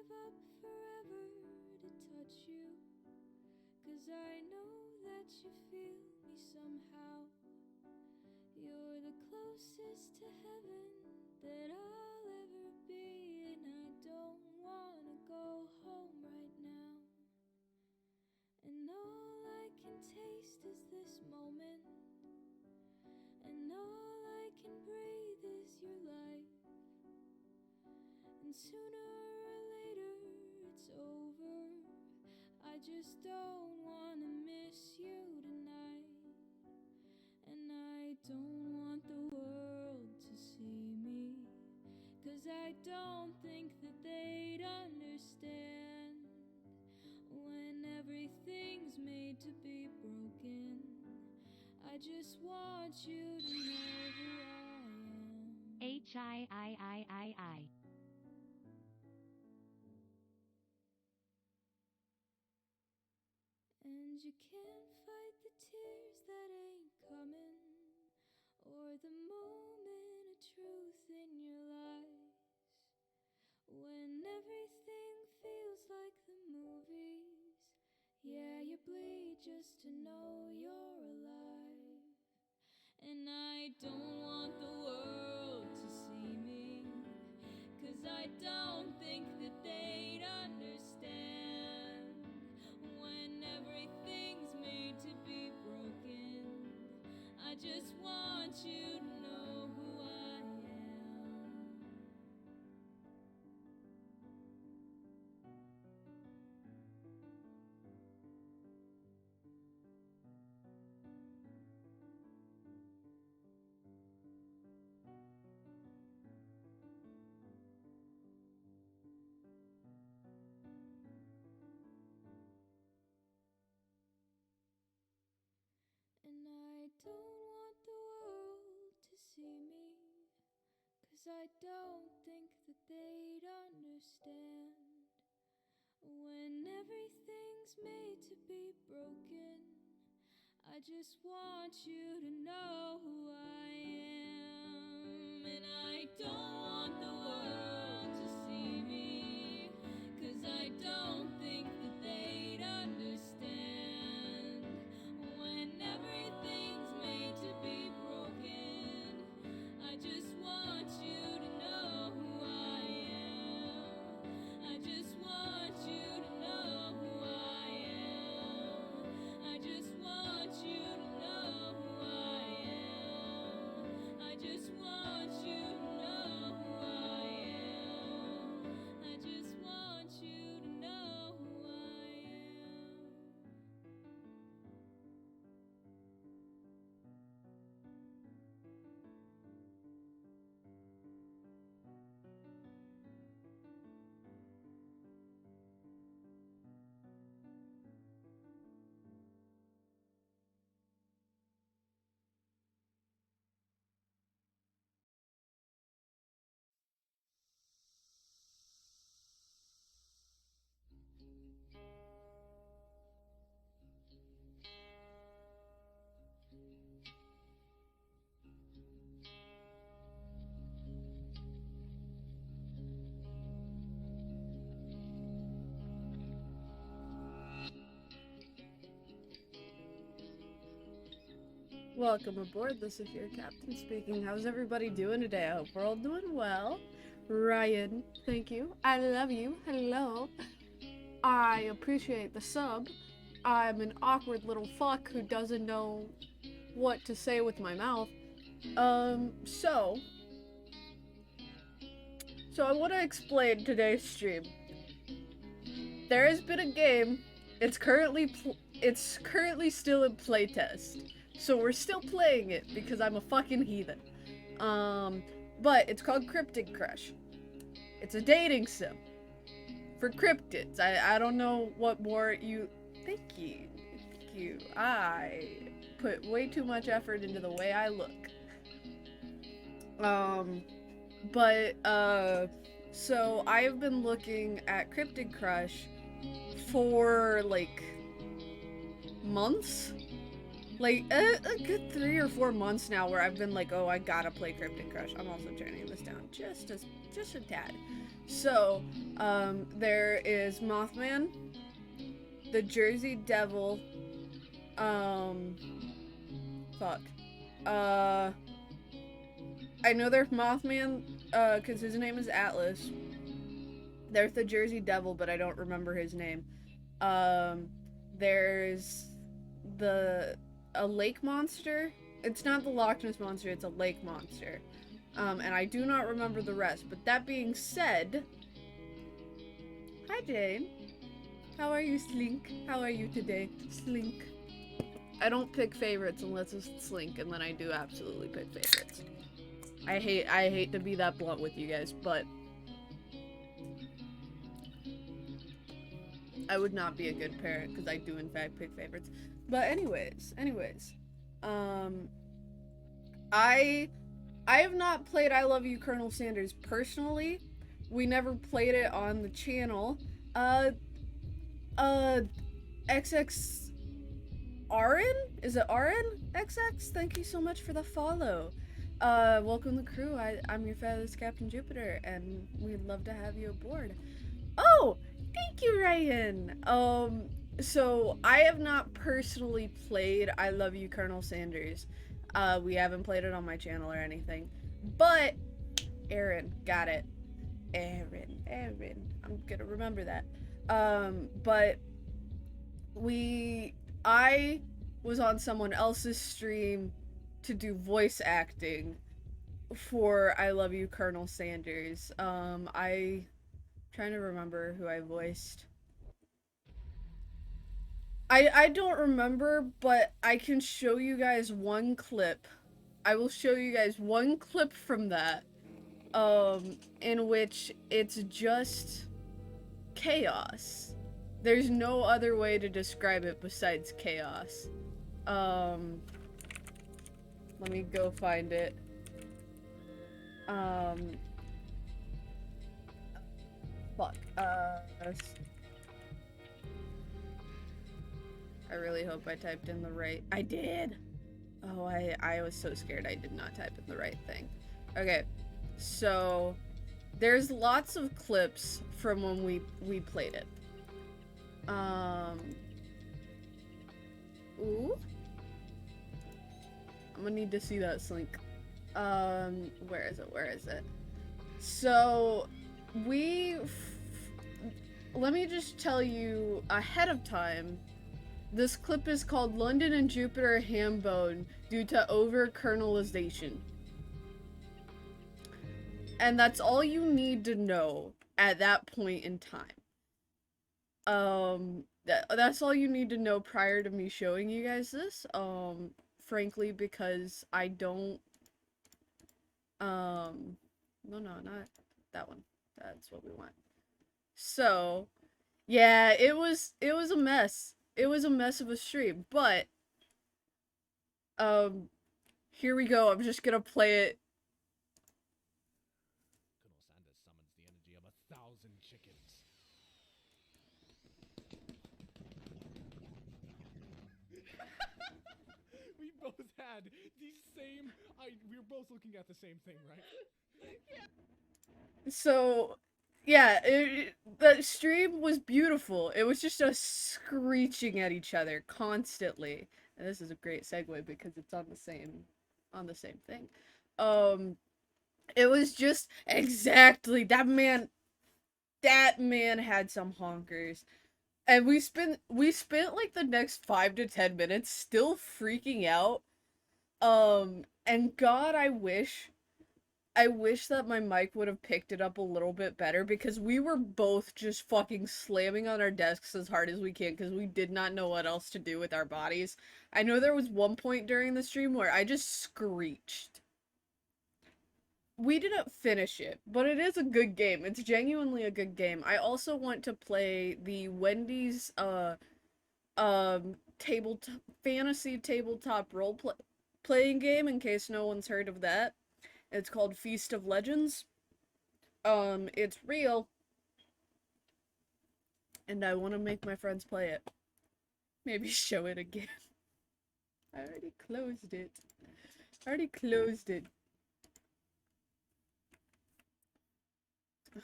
give up forever to touch you, 'cause I know that you feel me somehow. You're the closest to heaven that I'll ever be, and I don't wanna go home right now. And all I can taste is this moment, and all I can breathe is your life. And sooner or later it's over. I just don't wanna miss you tonight. And I don't want the world to see me, 'cause I don't think that they'd understand when everything's made to be broken. I just want you to know who I am. H-I-I-I-I-I. And you can't fight the tears that ain't coming, or the moment of truth in your lies. When everything feels like the movies, yeah, you bleed just to know you're alive. And I don't want the world to see me, 'cause I don't think that they'd understand when everything's made to be broken. I just want you to know who I am. And I don't want the world to see me, 'cause I don't think that they'd understand when everything's made to be broken. I just want you to know who I am. And I don't want the world to see me, 'cause I don't think that they'd understand when everything's made to be broken. I just want you to know who I am. I just want you to know who I am. I just want you to know who I am. I just want you to know who I am. I just want you to know who I am. Welcome aboard, this is your captain speaking. How's everybody doing today? I hope we're all doing well. Ryan, thank you. I love you. Hello. I appreciate the sub. I'm an awkward little fuck who doesn't know what to say with my mouth. So I want to explain today's stream. There has been a game. It's currently still in playtest. So we're still playing it because I'm a fucking heathen. But it's called Cryptid Crush. It's a dating sim for cryptids. I don't know what more you... Thank you. I put way too much effort into the way I look. So I have been looking at Cryptid Crush for, like, months? Like, a good 3 or 4 months now where I've been like, oh, I gotta play Cryptid Crush. I'm also turning this down just a tad. So, there is Mothman, the Jersey Devil, fuck. I know there's Mothman, cause his name is Atlas. There's the Jersey Devil, but I don't remember his name. There's a lake monster. It's not the Loch Ness monster, it's a lake monster. And I do not remember the rest. But that being said, hi Jane. How are you, Slink? How are you today, Slink? I don't pick favorites unless it's Slink, and then I do absolutely pick favorites. I hate to be that blunt with you guys, but I would not be a good parent because I do in fact pick favorites. But anyways, I have not played I Love You, Colonel Sanders personally. We never played it on the channel. XX Arin? Is it Arin? XX? Thank you so much for the follow. Welcome to the crew. I'm your fabulous Captain Jupiter, and we'd love to have you aboard. Oh! Thank you, Ryan! So I have not personally played I Love You, Colonel Sanders. We haven't played it on my channel or anything. But, Aaron, got it. Aaron. I'm gonna remember that. But I was on someone else's stream to do voice acting for I Love You, Colonel Sanders. Trying to remember who I voiced. I don't remember, but I can show you guys one clip. I will show you guys one clip from that, in which it's just chaos. There's no other way to describe it besides chaos. Let me go find it. Fuck. I really hope I typed in the right. I did! Oh, I was so scared I did not type in the right thing. Okay, so there's lots of clips from when we played it. Ooh. I'm gonna need to see that, Slink. Where is it? So, let me just tell you ahead of time, this clip is called London and Jupiter Hambone due to over-kernelization. And that's all you need to know at that point in time. That's all you need to know prior to me showing you guys this. Frankly, because I don't, no, not that one. That's what we want. So, yeah, it was a mess. It was a mess of a stream, but, here we go. I'm just gonna play it. Colonel Sanders summons the energy of 1,000 chickens. We both had the same. We were both looking at the same thing, right? So, yeah, the stream was beautiful. It was just us screeching at each other constantly. And this is a great segue because it's on the same thing. It was just exactly that man had some honkers. And we spent like the next 5 to 10 minutes still freaking out. And God, I wish that my mic would have picked it up a little bit better because we were both just fucking slamming on our desks as hard as we can because we did not know what else to do with our bodies. I know there was one point during the stream where I just screeched. We didn't finish it, but it is a good game. It's genuinely a good game. I also want to play the Wendy's, fantasy tabletop playing game in case no one's heard of that. It's called Feast of Legends. It's real. And I want to make my friends play it. Maybe show it again. I already closed it.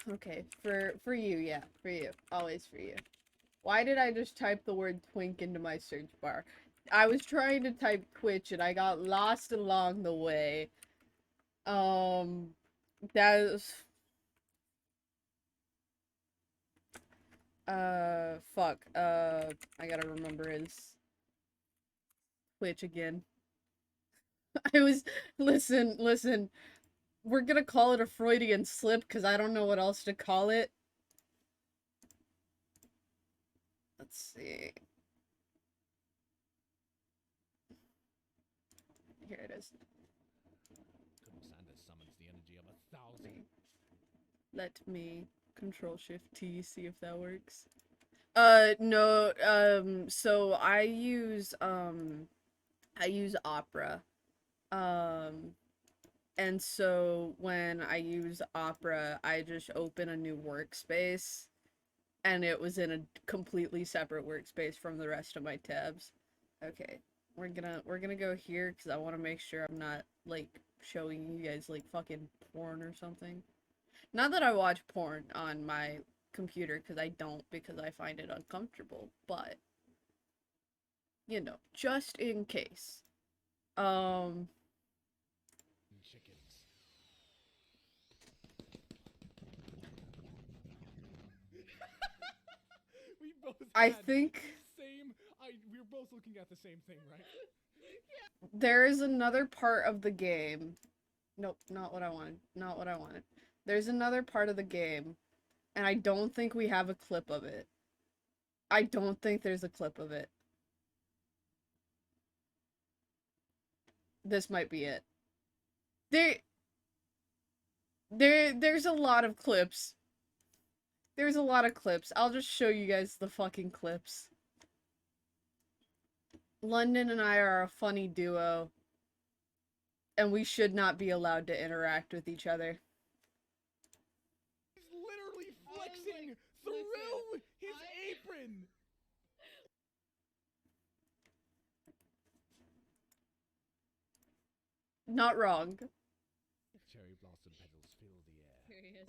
Okay, for you, yeah, for you. Always for you. Why did I just type the word twink into my search bar? I was trying to type Twitch and I got lost along the way. That is... fuck. I gotta remember his Twitch again. I was... Listen. We're gonna call it a Freudian slip because I don't know what else to call it. Let's see. Here it is. Sanders summons the energy of 1,000. Let me Control-Shift-T, see if that works. No, so I use Opera. And so when I use Opera, I just open a new workspace, and it was in a completely separate workspace from the rest of my tabs. Okay, we're gonna go here because I want to make sure I'm not like showing you guys like fucking porn or something. Not that I watch porn on my computer, because I don't, because I find it uncomfortable, but you know, just in case. Chickens. We both I had think the same. We were both looking at the same thing, right? there is another part of the game. Nope, not what I wanted. Not what I wanted. There's another part of the game, and I don't think we have a clip of it. I don't think there's a clip of it. This might be it. There's a lot of clips. There's a lot of clips. I'll just show you guys the fucking clips. London and I are a funny duo, and we should not be allowed to interact with each other. He's literally flexing through his apron. Not wrong. Cherry blossom petals fill the air. Here he is.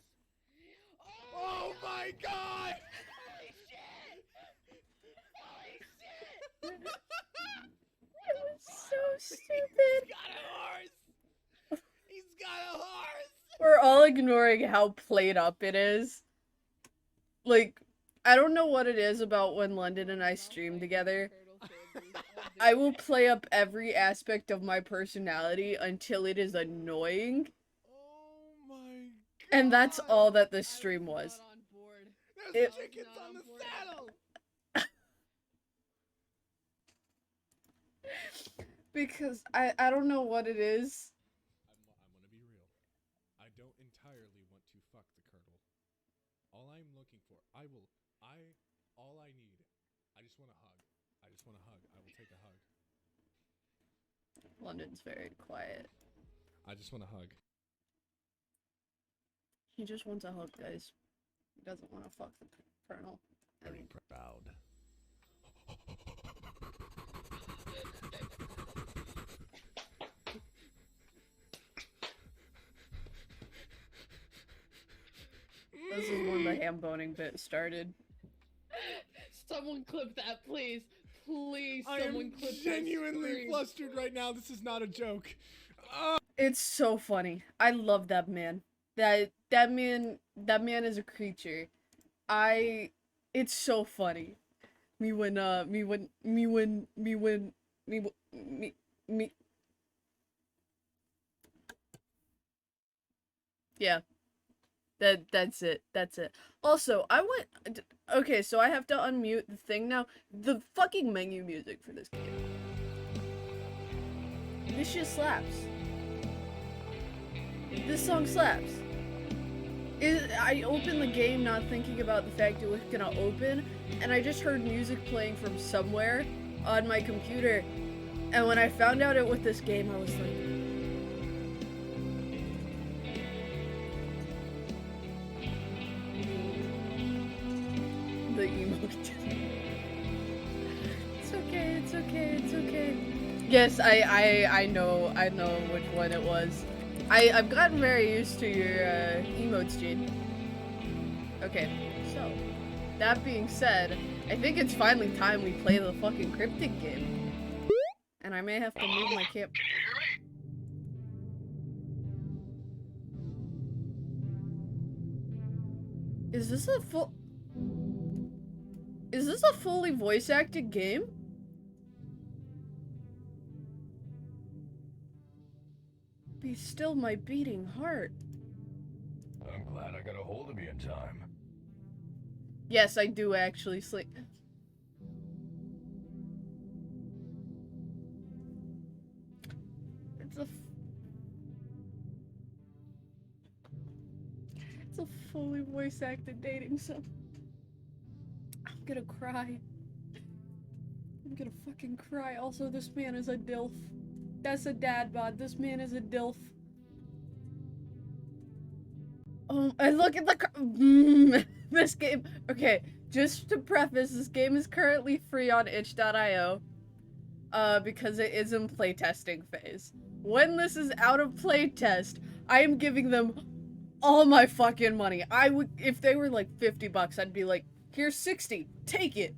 Oh my god! Holy shit! Holy shit! It was so stupid. He's got a horse! He's got a horse! We're all ignoring how played up it is. Like, I don't know what it is about when London and I stream together. I will play up every aspect of my personality until it is annoying. Oh my god! And that's all that this stream was. Not on board. There's It- chickens on the saddle! Because I don't know what it is. I'm gonna be real. I don't entirely want to fuck the curdle. All I'm looking for, all I need, I just want a hug. I just want a hug. I will take a hug. London's very quiet. I just want a hug. He just wants a hug, guys. He doesn't want to fuck the colonel. Very proud. This is when the ham boning bit started. Someone clip that, please. Please, I am someone clip genuinely that. flustered right now. This is not a joke. It's so funny. I love that man. That man is a creature. It's so funny. Yeah. That's it. Also, okay, so I have to unmute the thing now. The fucking menu music for this game. This shit slaps. This song slaps. I opened the game not thinking about the fact it was gonna open, and I just heard music playing from somewhere on my computer, and when I found out it was this game, I was like... The emoji. It's okay. Yes, I know which one it was. I've gotten very used to your emotes, Jade. Okay, so, that being said, I think it's finally time we play the fucking Cryptid game. And I may have to move my camp. Can you hear me? Is this a fully voice acted game? Be still my beating heart. I'm glad I got a hold of you in time. Yes, I do actually sleep. It's a fully voice acted dating sim. I'm gonna cry. I'm gonna fucking cry. Also, this man is a dilf. That's a dad bod. This man is a dilf. Oh, and look at the this game. Okay, just to preface, this game is currently free on itch.io. Because it is in playtesting phase. When this is out of playtest, I am giving them all my fucking money. I would, if they were like $50, I'd be like, here's 60, take it.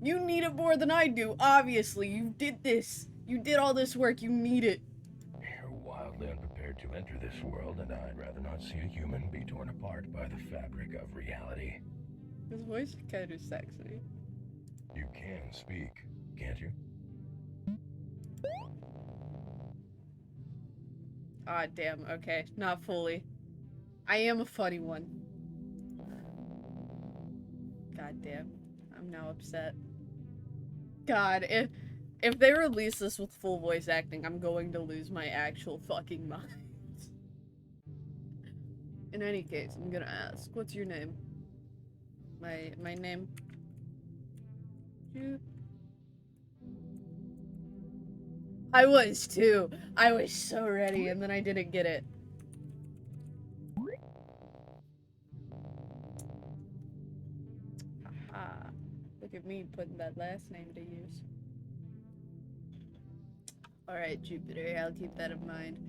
You need it more than I do, obviously. You did this. You did all this work, you need it. You're wildly unprepared to enter this world, and I'd rather not see a human be torn apart by the fabric of reality. His voice is kind of sexy. You can speak, can't you? Ah, damn, okay. Not fully. I am a funny one. God damn. I'm now upset. God, if they release this with full voice acting, I'm going to lose my actual fucking mind. In any case, I'm gonna ask, what's your name? My name? You? I was too. I was so ready, and then I didn't get it. Haha. Look at me putting that last name to use. Alright, Jupiter, I'll keep that in mind.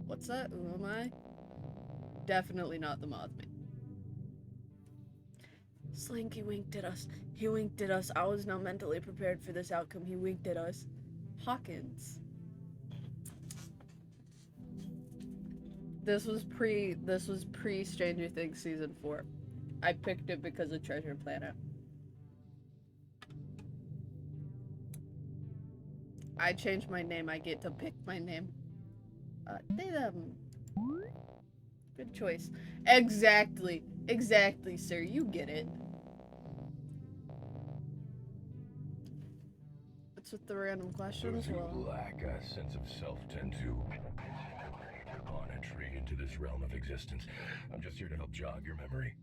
What's that? Who am I? Definitely not the Mothman. Slinky winked at us. He winked at us. I was not mentally prepared for this outcome. He winked at us. Hawkins. This was pre Stranger Things season 4. I picked it because of Treasure Planet. I changed my name. I get to pick my name. They them. Good choice. Exactly. Exactly, sir. You get it. What's with the random questions? Those who lack a sense of self tend to upon entry into this realm of existence. I'm just here to help jog your memory.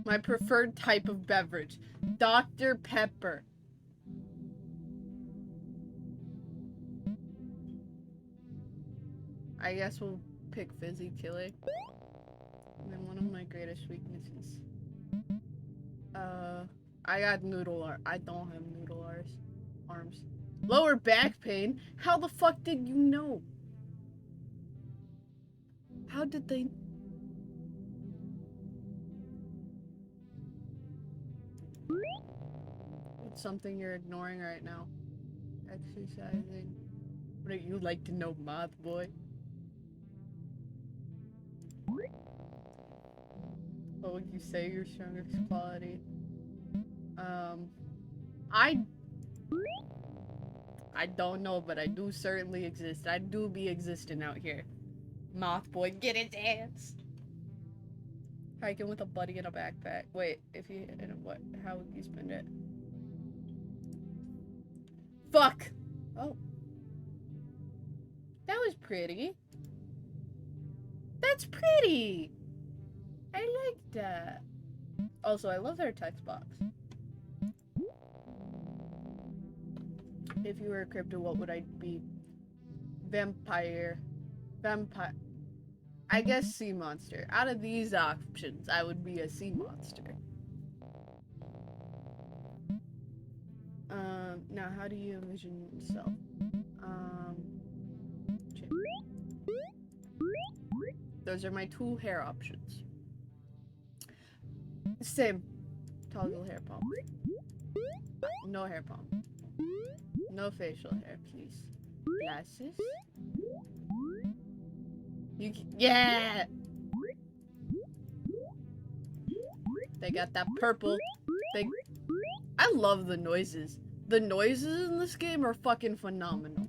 My preferred type of beverage. Dr. Pepper. I guess we'll pick fizzy killing. And then one of my greatest weaknesses. I got noodle arm. I don't have noodle arms. Lower back pain? How the fuck did you know? How did they... What's something you're ignoring right now? Exercising. What do you like to know, moth boy? What would you say your strongest quality? I don't know, but I do certainly exist. I do be existing out here. Moth boy, get his ass! Hiking with a buddy in a backpack. Wait, if you in a what? How would you spend it? Fuck! Oh. That was pretty. That's pretty! I like that. Also, I love their text box. If you were a cryptid, what would I be? Vampire. I guess sea monster. Out of these options, I would be a sea monster. Now how do you envision yourself? Shit. Those are my two hair options. Same. Toggle hair palm. No hair palm. No facial hair, please. Glasses. Yeah! They got that purple. I love the noises. The noises in this game are fucking phenomenal.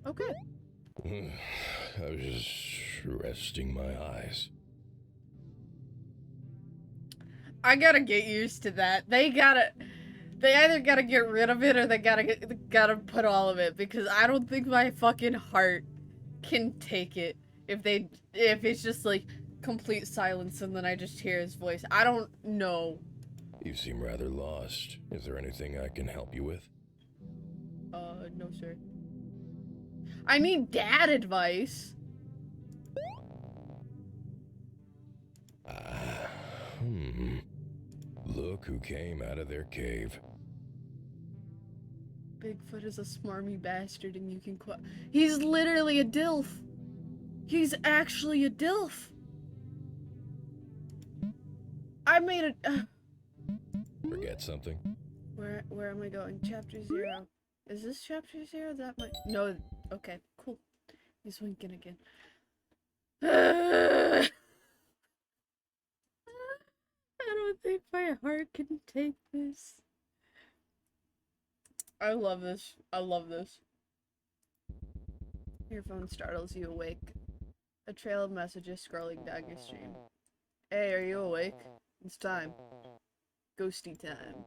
Okay. I was just resting my eyes. I gotta get used to that. They either gotta get rid of it or they gotta put all of it, because I don't think my fucking heart can take it if it's just like complete silence and then I just hear his voice. I don't know. You seem rather lost. Is there anything I can help you with? No, sir. I need dad advice. Look who came out of their cave. Bigfoot is a smarmy bastard and you can He's literally a dilf. He's actually a dilf. I made it. Forget something? Where am I going? Chapter 0. Is this chapter 0? That might. No. Okay, cool. He's winking again. I don't think my heart can take this. I love this. I love this. Your phone startles you awake. A trail of messages scrolling down your stream. Hey, are you awake? It's time. Ghosty time.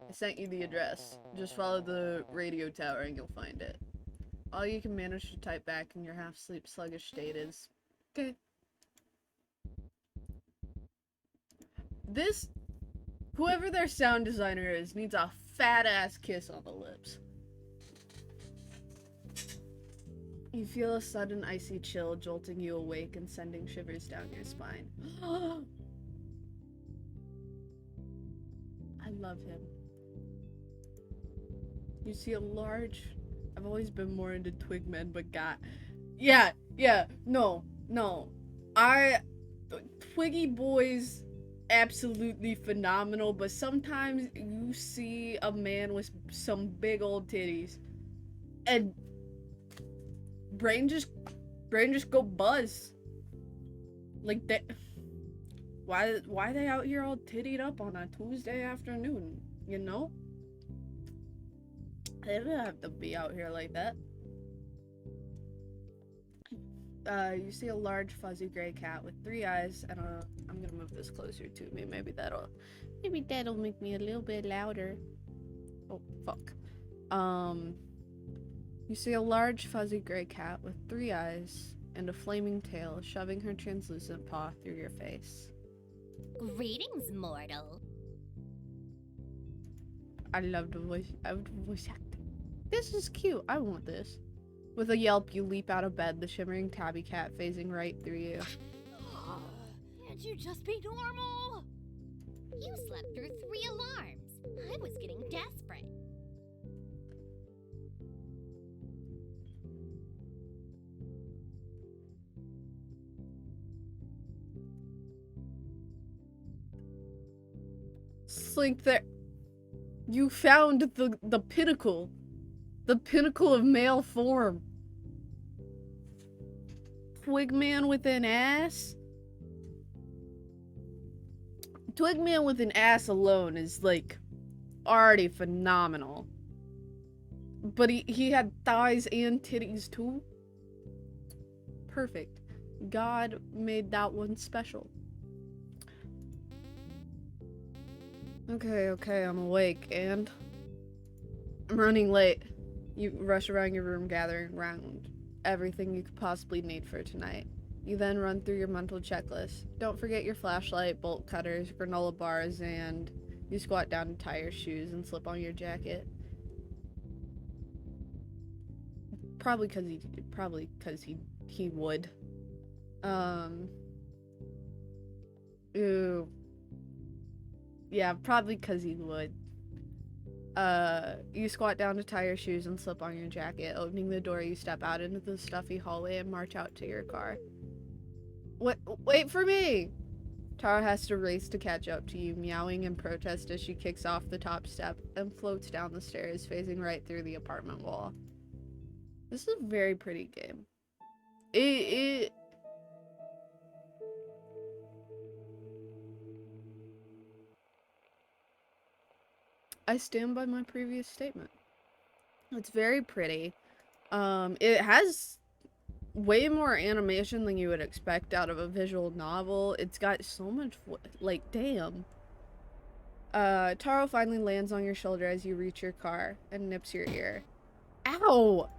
I sent you the address. Just follow the radio tower and you'll find it. All you can manage to type back in your half-sleep sluggish state is, okay. Whoever their sound designer is, needs a fat-ass kiss on the lips. You feel a sudden icy chill jolting you awake and sending shivers down your spine. I love him. You see a large... I've always been more into twigmen, but yeah, no. Twiggy Boys, absolutely phenomenal, but sometimes you see a man with some big old titties, and brain just go buzz. Like that. Why they out here all tittied up on a Tuesday afternoon, you know? They don't have to be out here like that. You see a large fuzzy gray cat with 3 eyes and I'm gonna move this closer to me. Maybe that'll make me a little bit louder. Oh, fuck. You see a large fuzzy gray cat with 3 eyes and a flaming tail shoving her translucent paw through your face. Greetings, mortal. I love the voice acting. This is cute. I want this. With a yelp, you leap out of bed, the shimmering tabby cat phasing right through you. Can't you just be normal? You slept through 3 alarms. I was getting desperate. Slink there. You found the pinnacle. The pinnacle of male form. Twigman with an ass? Twigman with an ass alone is, like, already phenomenal. But he had thighs and titties, too. Perfect. God made that one special. Okay, I'm awake, and I'm running late. You rush around your room gathering around everything you could possibly need for tonight. You then run through your mental checklist. Don't forget your flashlight, bolt cutters, granola bars, and you squat down to tie your shoes and slip on your jacket. Probably because he would. Ooh. Yeah, probably because he would. You squat down to tie your shoes and slip on your jacket. Opening the door, you step out into the stuffy hallway and march out to your car. Wait for me! Tara has to race to catch up to you, meowing in protest as she kicks off the top step and floats down the stairs, phasing right through the apartment wall. This is a very pretty game. I stand by my previous statement. It's very pretty. It has way more animation than you would expect out of a visual novel. It's got so much, like, damn. Taro finally lands on your shoulder as you reach your car and nips your ear. Ow!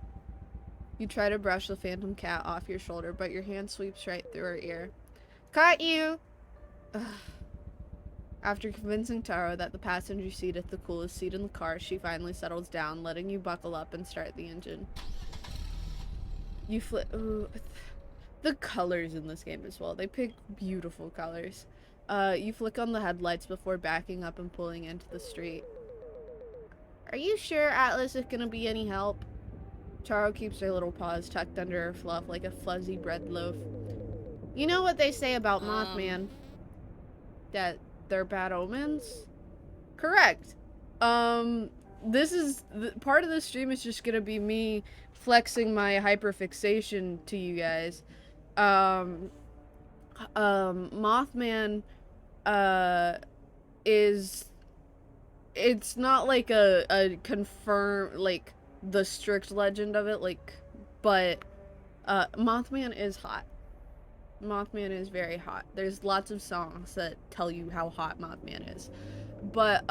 You try to brush the phantom cat off your shoulder, but your hand sweeps right through her ear. Caught you! Ugh. After convincing Taro that the passenger seat is the coolest seat in the car, she finally settles down, letting you buckle up and start the engine. You flip. Ooh, the colors in this game as well. They pick beautiful colors. You flick on the headlights before backing up and pulling into the street. Are you sure Atlas is gonna be any help? Taro keeps her little paws tucked under her fluff like a fuzzy bread loaf. You know what they say about Mothman? That they're bad omens? Correct. This is part of the stream is just gonna be me flexing my hyperfixation to you guys. Mothman is, it's not like a confirmed, like the strict legend of it, like, but Mothman is hot. Mothman is very hot. There's lots of songs that tell you how hot Mothman is. But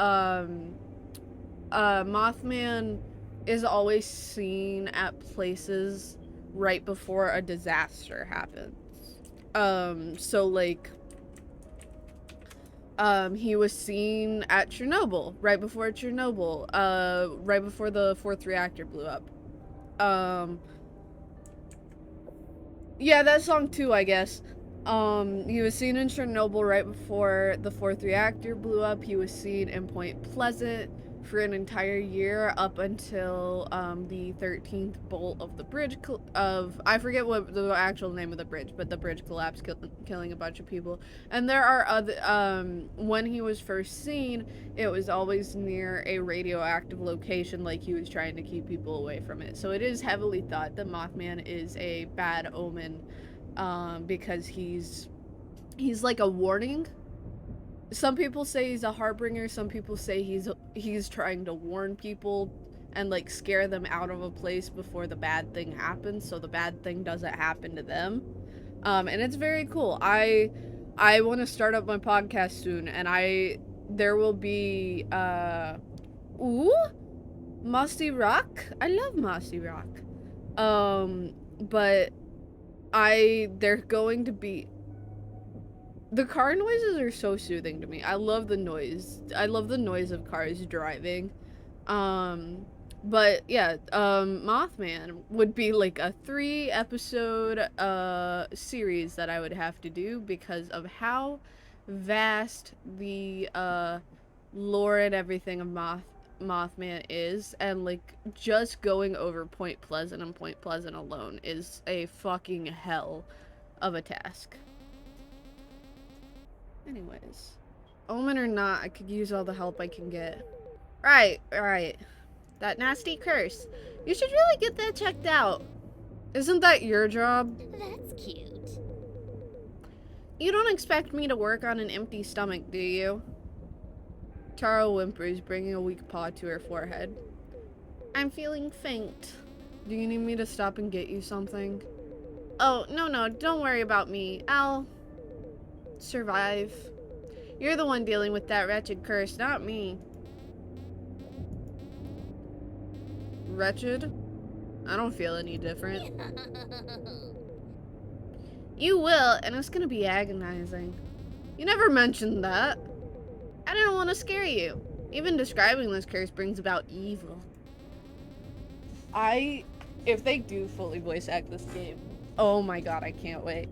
Mothman is always seen at places right before a disaster happens. So like he was seen at Chernobyl, right before Chernobyl, right before the 4th reactor blew up. Yeah, that song too, I guess. He was seen in Chernobyl right before the 4th reactor blew up. He was seen in Point Pleasant for an entire year up until the 13th bolt of the bridge I forget what the actual name of the bridge, but the bridge collapsed, killing a bunch of people. And there are other when he was first seen, it was always near a radioactive location, like he was trying to keep people away from it. So it is heavily thought that Mothman is a bad omen, because he's like a warning. Some people say he's a harbinger, some people say he's trying to warn people and like scare them out of a place before the bad thing happens, so the bad thing doesn't happen to them. And it's very cool. I want to start up my podcast soon, and there will be ooh, Mossy Rock. I love Mossy Rock. But they're going to be, the car noises are so soothing to me. I love the noise. I love the noise of cars driving. But yeah, Mothman would be like a 3-episode series that I would have to do because of how vast the lore and everything of Mothman is, and like just going over Point Pleasant and Point Pleasant alone is a fucking hell of a task. Anyways, omen or not, I could use all the help I can get. Right. That nasty curse. You should really get that checked out. Isn't that your job? That's cute. You don't expect me to work on an empty stomach, do you? Taro whimpers, bringing a weak paw to her forehead. I'm feeling faint. Do you need me to stop and get you something? Oh, no, don't worry about me. I'll survive. You're the one dealing with that wretched curse, not me. Wretched? I don't feel any different. You will, and it's gonna be agonizing. You never mentioned that. I didn't want to scare you. Even describing this curse brings about evil. If they do fully voice act this game, oh my god, I can't wait.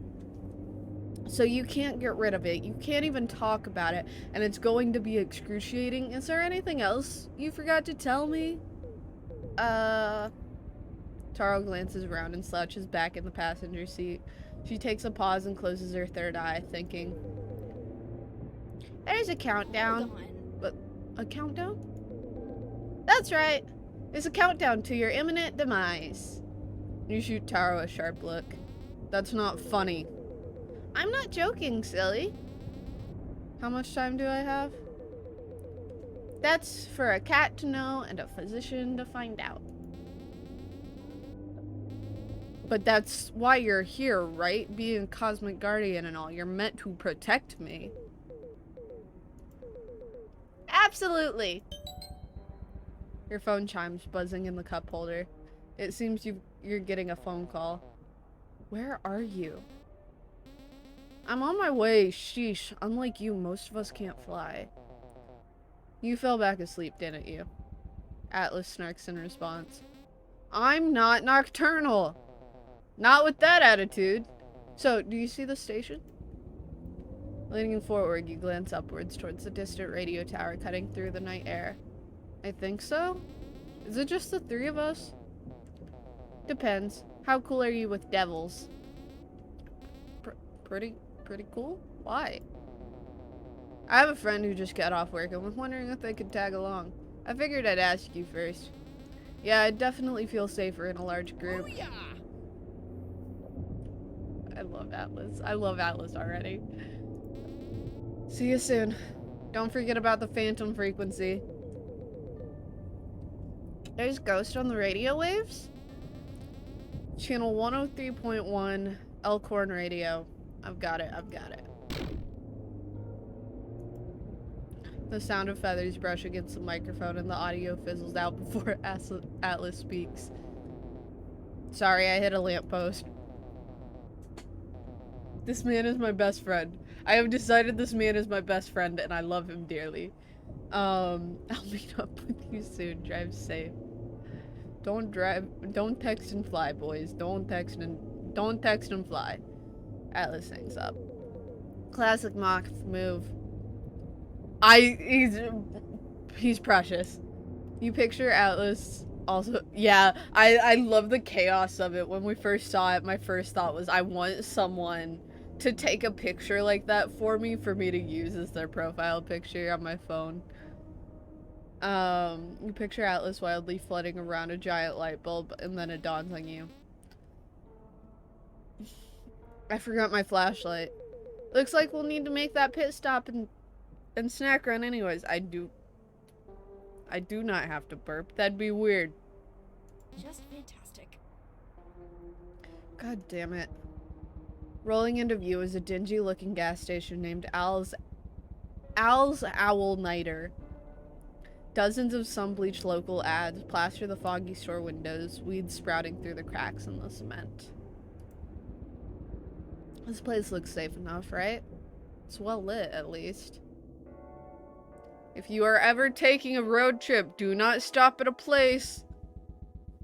So you can't get rid of it. You can't even talk about it, and it's going to be excruciating. Is there anything else you forgot to tell me? Taro glances around and slouches back in the passenger seat. She takes a pause and closes her third eye, thinking. There's a countdown. Hold on. But a countdown? That's right. It's a countdown to your imminent demise. You shoot Taro a sharp look. That's not funny. I'm not joking, silly. How much time do I have? That's for a cat to know and a physician to find out. But that's why you're here, right? Being a cosmic guardian and all. You're meant to protect me. Absolutely. Your phone chimes, buzzing in the cup holder. It seems you're getting a phone call. Where are you? I'm on my way, sheesh. Unlike you, most of us can't fly. You fell back asleep, didn't you? Atlas snarks in response. I'm not nocturnal. Not with that attitude. So, do you see the station? Leaning forward, you glance upwards towards the distant radio tower cutting through the night air. I think so? Is it just the three of us? Depends. How cool are you with devils? Pretty cool? Why? I have a friend who just got off work and was wondering if they could tag along. I figured I'd ask you first. Yeah, I'd definitely feel safer in a large group. Oh, yeah. I love Atlas. I love Atlas already. See you soon. Don't forget about the phantom frequency. There's Ghost on the radio waves? Channel 103.1 Elkhorn Radio. I've got it. The sound of feathers brush against the microphone and the audio fizzles out before Atlas speaks. Sorry, I hit a lamppost. This man is my best friend. I have decided this man is my best friend and I love him dearly. I'll meet up with you soon. Drive safe. Don't text and fly, boys. Don't text and fly. Atlas hangs up. Classic mock move. He's precious. You picture Atlas also. Yeah, I love the chaos of it. When we first saw it, my first thought was I want someone to take a picture like that for me to use as their profile picture on my phone. You picture Atlas wildly floating around a giant light bulb, and then it dawns on you. I forgot my flashlight. Looks like we'll need to make that pit stop and snack run anyways. I do not have to burp. That'd be weird. Just fantastic. God damn it. Rolling into view is a dingy-looking gas station named Al's Owl Nighter. Dozens of sun-bleached local ads plaster the foggy store windows, weeds sprouting through the cracks in the cement. This place looks safe enough, right? It's well lit, at least. If you are ever taking a road trip, do not stop at a place.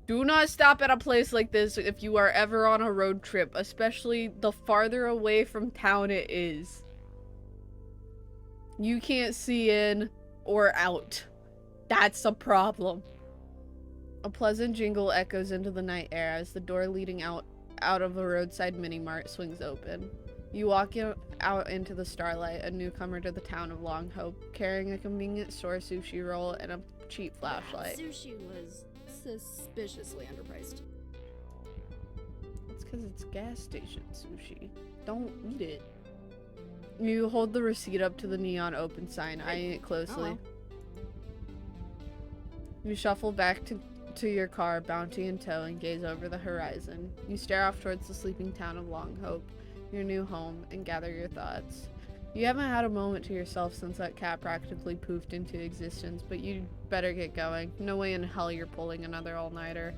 Do not stop at a place like this if you are ever on a road trip, especially the farther away from town it is. You can't see in or out. That's a problem. A pleasant jingle echoes into the night air as the door leading out of a roadside mini-mart swings open. You walk out into the starlight, a newcomer to the town of Long Hope, carrying a convenience store sushi roll and a cheap flashlight. Sushi was suspiciously underpriced. It's because it's gas station sushi. Don't eat it. You hold the receipt up to the neon open sign, eyeing it closely. Oh. You shuffle back to your car, bounty in tow, and gaze over the horizon. You stare off towards the sleeping town of Long Hope, your new home, and gather your thoughts. You haven't had a moment to yourself since that cat practically poofed into existence, but you'd better get going. No way in hell you're pulling another all-nighter.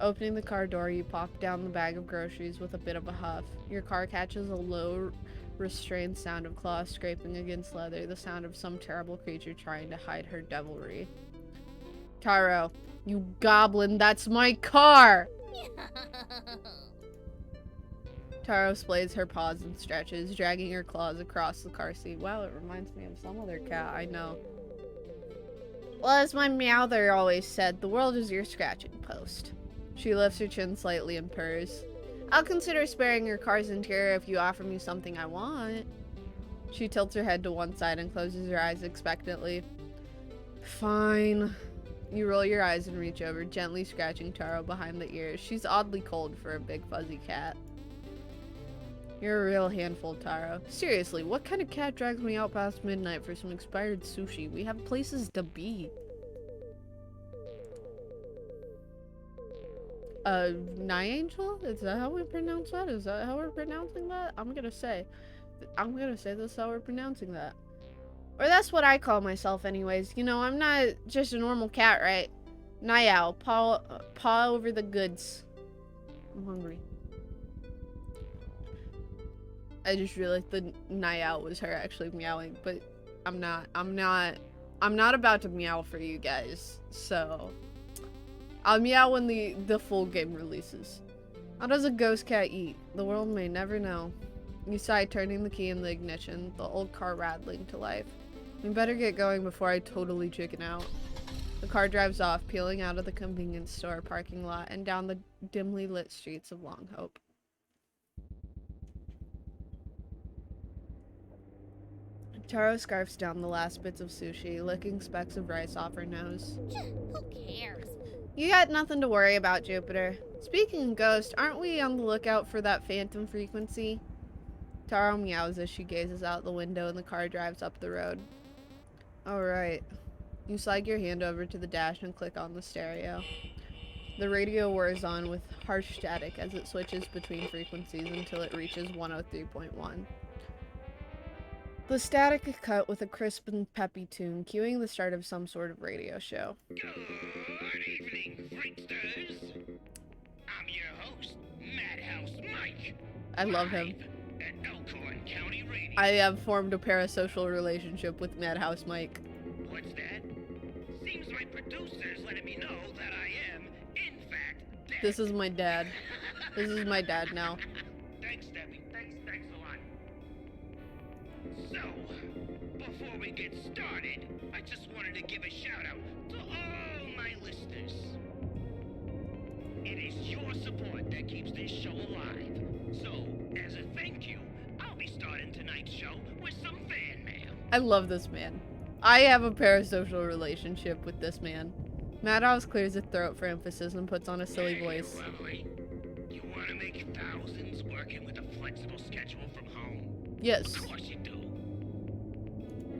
Opening the car door, you pop down the bag of groceries with a bit of a huff. Your car catches a low, restrained sound of claws scraping against leather, the sound of some terrible creature trying to hide her devilry. Taro, you goblin, that's my car! Taro splays her paws and stretches, dragging her claws across the car seat. Wow, it reminds me of some other cat I know. Well, as my meowther always said, the world is your scratching post. She lifts her chin slightly and purrs. I'll consider sparing your car's interior if you offer me something I want. She tilts her head to one side and closes her eyes expectantly. Fine. You roll your eyes and reach over, gently scratching Taro behind the ears. She's oddly cold for a big fuzzy cat. You're a real handful, Taro. Seriously, what kind of cat drags me out past midnight for some expired sushi? We have places to be. Niangel? Is that how we pronounce that? Is that how we're pronouncing that? I'm gonna say that's how we're pronouncing that. Or that's what I call myself anyways. You know, I'm not just a normal cat, right? Niao, paw over the goods. I'm hungry. I just realized the Niao was her actually meowing, but I'm not about to meow for you guys, so I'll meow when the full game releases. How does a ghost cat eat? The world may never know. You sigh, turning the key in the ignition, the old car rattling to life. We better get going before I totally chicken out. The car drives off, peeling out of the convenience store parking lot and down the dimly lit streets of Long Hope. Taro scarfs down the last bits of sushi, licking specks of rice off her nose. Who cares? You got nothing to worry about, Jupiter. Speaking of ghosts, aren't we on the lookout for that phantom frequency? Taro meows as she gazes out the window and the car drives up the road. Alright. You slide your hand over to the dash and click on the stereo. The radio whirs on with harsh static as it switches between frequencies until it reaches 103.1. The static is cut with a crisp and peppy tune, cueing the start of some sort of radio show. Good evening, Freaksters. I'm your host, Madhouse Mike. I love him. Live at Elkhorn County Radio. I have formed a parasocial relationship with Madhouse Mike. What's that? Seems my producer's letting me know that I am, in fact, dead. This is my dad. This is my dad now. Thanks, Debbie. Thanks a lot. So, before we get started, I just wanted to give a shout out to all my listeners. It is your support that keeps this show alive. So, as a thank you, I'll be starting tonight's show with some fan mail. I love this man. I have a parasocial relationship with this man. Madhouse clears his throat for emphasis and puts on a silly voice. Lovely. You want to make thousands working with a flexible schedule from home? Yes. Of course you do.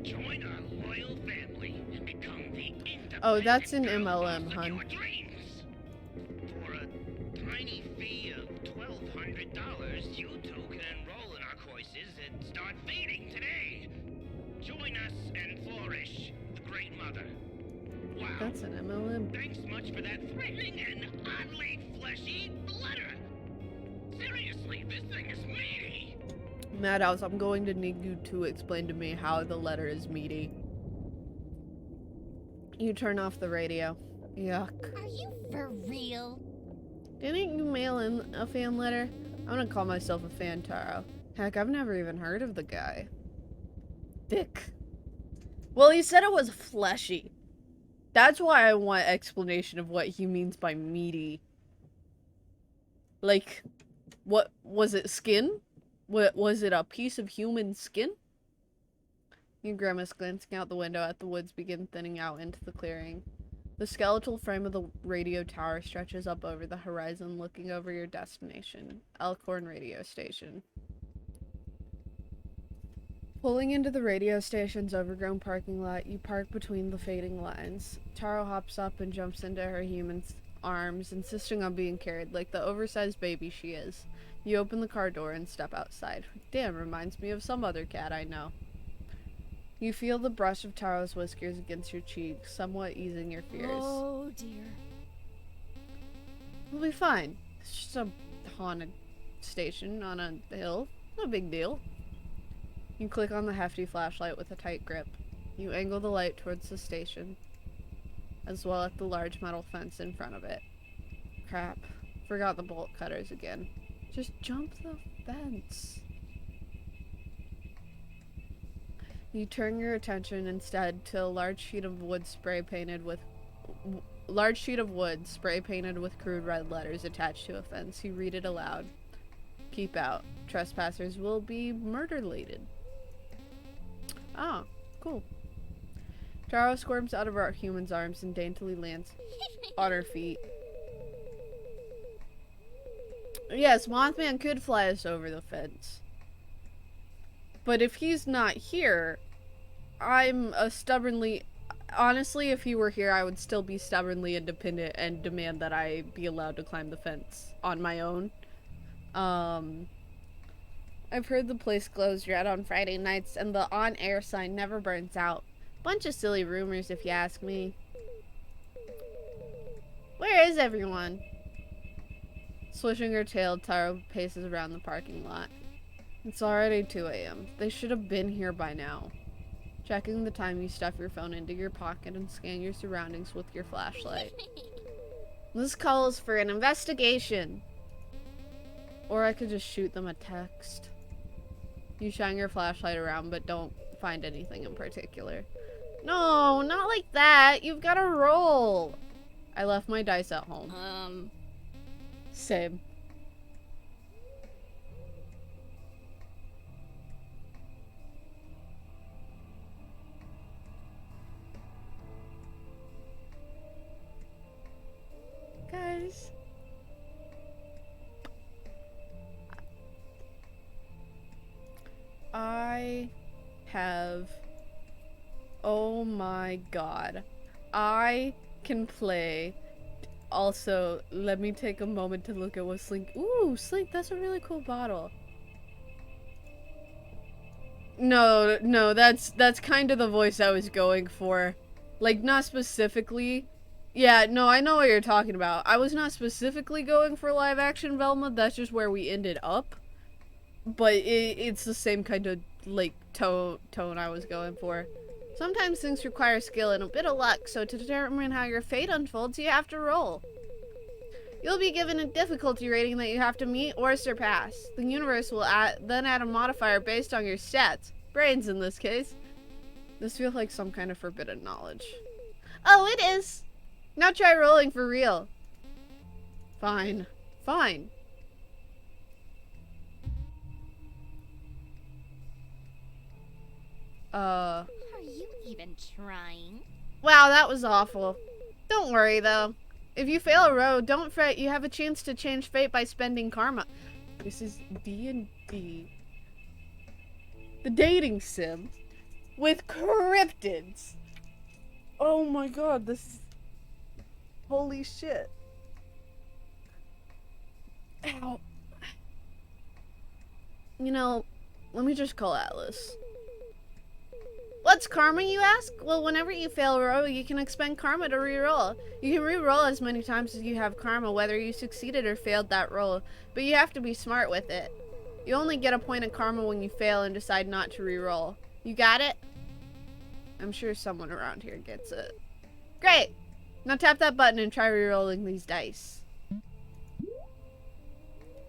Join our loyal family and become the independent. Oh, that's an girl boss MLM, of hun. your dreams. For a tiny fee of $1,200, you two can enroll in our courses and start feeding today. Join us and flourish, the Great Mother. Wow. That's an MLM. Thanks much for that threatening and oddly fleshy letter. Seriously, this thing is meaty. Madhouse, I'm going to need you to explain to me how the letter is meaty. You turn off the radio. Yuck. Are you for real? Didn't you mail in a fan letter? I'm gonna call myself a fan, Taro. Heck, I've never even heard of the guy. Dick. Well, he said it was fleshy. That's why I want explanation of what he means by meaty. Like, what was it? Skin? What was it? A piece of human skin? You grimace, glancing out the window at the woods begin thinning out into the clearing. The skeletal frame of the radio tower stretches up over the horizon, looking over your destination, Elkhorn Radio Station. Pulling into the radio station's overgrown parking lot, you park between the fading lines. Taro hops up and jumps into her human's arms, insisting on being carried like the oversized baby she is. You open the car door and step outside. Damn, reminds me of some other cat I know. You feel the brush of Taro's whiskers against your cheek, somewhat easing your fears. Oh dear. be fine. It's just a haunted station on a hill. No big deal. You click on the hefty flashlight with a tight grip. You angle the light towards the station, as well as the large metal fence in front of it. Crap. Forgot the bolt cutters again. Just jump the fence. You turn your attention instead to a large sheet of wood spray painted with crude red letters attached to a fence. You read it aloud. Keep out. Trespassers will be murder-lated. Ah, cool. Taro squirms out of our human's arms and daintily lands on her feet. Yes, Mothman could fly us over the fence. But if he's not here, I'm a stubbornly... Honestly, if he were here, I would still be stubbornly independent and demand that I be allowed to climb the fence on my own. I've heard the place glows red on Friday nights and the on-air sign never burns out. Bunch of silly rumors if you ask me. Where is everyone? Swishing her tail, Taro paces around the parking lot. It's already 2 a.m. They should have been here by now. Checking the time, you stuff your phone into your pocket and scan your surroundings with your flashlight. This calls for an investigation. Or I could just shoot them a text. You shine your flashlight around, but don't find anything in particular. No, not like that. You've got to roll. I left my dice at home. Same. Guys. I have... Oh my god. I can play... Also, let me take a moment to look at what Slink... Ooh, Slink, that's a really cool bottle. No, that's kind of the voice I was going for. Like, not specifically. Yeah, no, I know what you're talking about. I was not specifically going for live action Velma, that's just where we ended up. But it's the same kind of, like, tone I was going for. Sometimes things require skill and a bit of luck, so to determine how your fate unfolds, you have to roll. You'll be given a difficulty rating that you have to meet or surpass. The universe will then add a modifier based on your stats. Brains, in this case. This feels like some kind of forbidden knowledge. Oh, it is! Now try rolling for real. Fine. Fine. Are you even trying? Wow, that was awful. Don't worry, though. If you fail a row, don't fret. You have a chance to change fate by spending karma. This is D&D. The dating sim. With cryptids. Oh my god, this is... Holy shit. Ow. You know, let me just call Atlas. What's karma, you ask? Well, whenever you fail a row, you can expend karma to reroll. You can reroll as many times as you have karma, whether you succeeded or failed that roll, but you have to be smart with it. You only get a point of karma when you fail and decide not to reroll. You got it? I'm sure someone around here gets it. Great! Now tap that button and try rerolling these dice.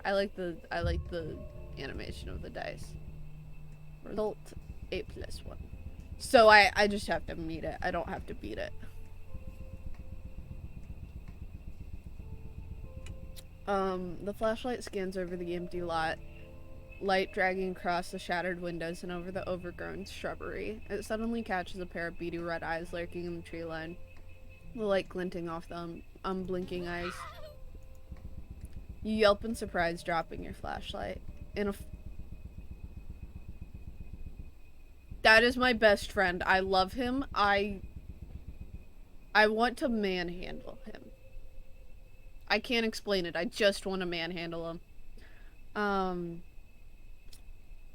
I like the animation of the dice. Result 8+1. So I just have to meet it. I don't have to beat it. The flashlight scans over the empty lot, light dragging across the shattered windows and over the overgrown shrubbery. It suddenly catches a pair of beady red eyes lurking in the tree line, the light glinting off the unblinking eyes. You yelp in surprise, dropping your flashlight. That is my best friend. I love him. I want to manhandle him. I can't explain it. I just want to manhandle him.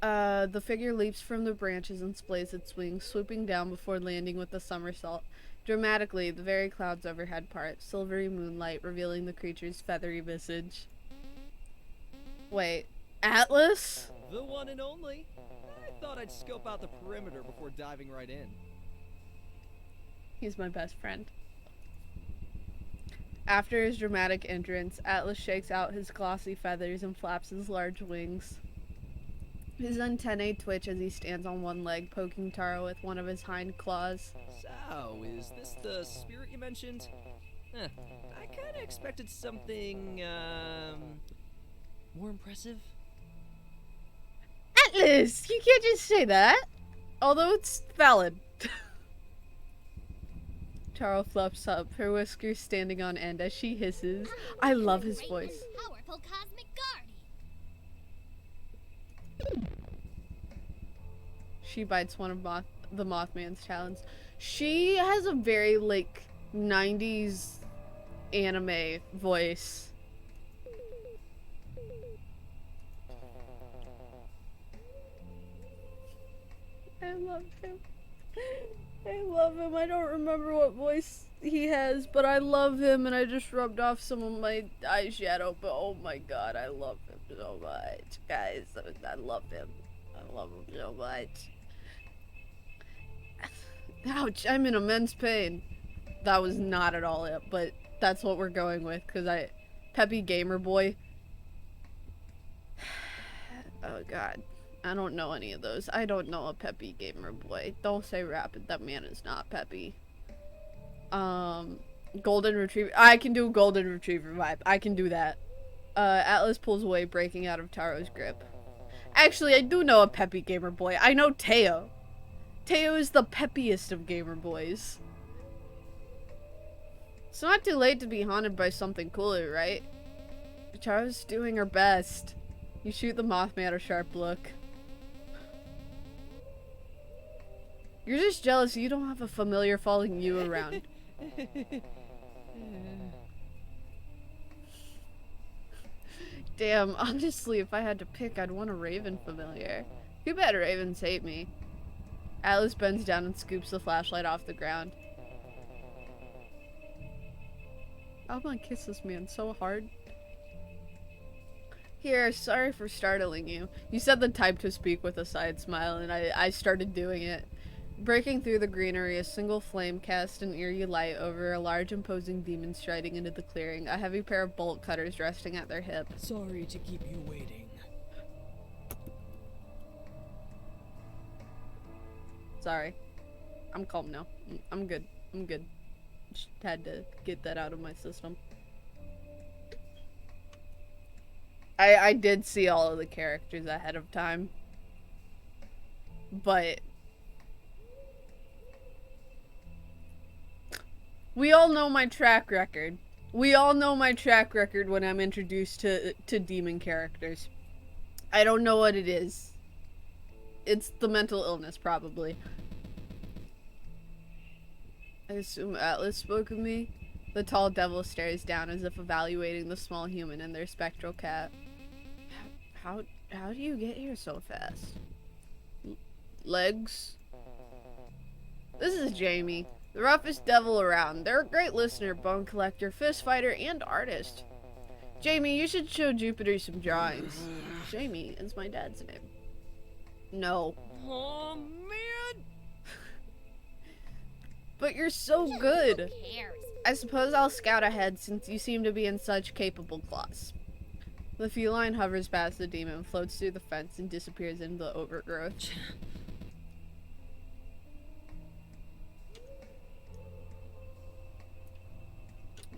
The figure leaps from the branches and splays its wings, swooping down before landing with a somersault. Dramatically, the very clouds overhead part, silvery moonlight revealing the creature's feathery visage. Wait, Atlas? The one and only. I thought I'd scope out the perimeter before diving right in. He's my best friend. After his dramatic entrance, Atlas shakes out his glossy feathers and flaps his large wings. His antennae twitch as he stands on one leg, poking Taro with one of his hind claws. So, is this the spirit you mentioned? I kinda expected something, more impressive. Atlas! You can't just say that! Although it's valid. Taro fluffs up, her whiskers standing on end as she hisses. I love his voice. Powerful cosmic guardian. She bites one of the Mothman's talons. She has a very, like, 90s anime voice. I love him. I love him. I don't remember what voice he has, but I love him, and I just rubbed off some of my eyeshadow, but oh my god, I love him so much. Guys, I love him. I love him so much. Ouch, I'm in immense pain. That was not at all it, but that's what we're going with, because Peppy Gamer Boy. Oh god. I don't know any of those. I don't know a Peppy Gamer Boy. Don't say rapid. That man is not Peppy. Golden Retriever. I can do Golden Retriever vibe. I can do that. Atlas pulls away, breaking out of Taro's grip. Actually, I do know a Peppy Gamer Boy. I know Teo. Teo is the peppiest of Gamer Boys. It's not too late to be haunted by something cooler, right? Taro's doing her best. You shoot the Mothman a sharp look. You're just jealous you don't have a familiar following you around. Damn, honestly, if I had to pick, I'd want a Raven familiar. Too bad Ravens hate me. Atlas bends down and scoops the flashlight off the ground. I wanna kiss this man so hard. Here, sorry for startling you. You said the type to speak with a side smile, and I started doing it. Breaking through the greenery, a single flame cast an eerie light over a large imposing demon striding into the clearing, a heavy pair of bolt cutters resting at their hip. Sorry to keep you waiting. Sorry. I'm calm now. I'm good. I'm good. Just had to get that out of my system. I did see all of the characters ahead of time. But we all know my track record. We all know my track record when I'm introduced to demon characters. I don't know what it is. It's the mental illness, probably. I assume Atlas spoke of me. The tall devil stares down as if evaluating the small human and their spectral cat. How do you get here so fast? Legs? This is Jamie, the roughest devil around. They're a great listener, bone collector, fist fighter, and artist. Jamie, you should show Jupiter some drawings. Jamie is my dad's name. No. Oh, man! But you're so good. Who cares? I suppose I'll scout ahead since you seem to be in such capable class. The feline hovers past the demon, floats through the fence, and disappears into the overgrowth.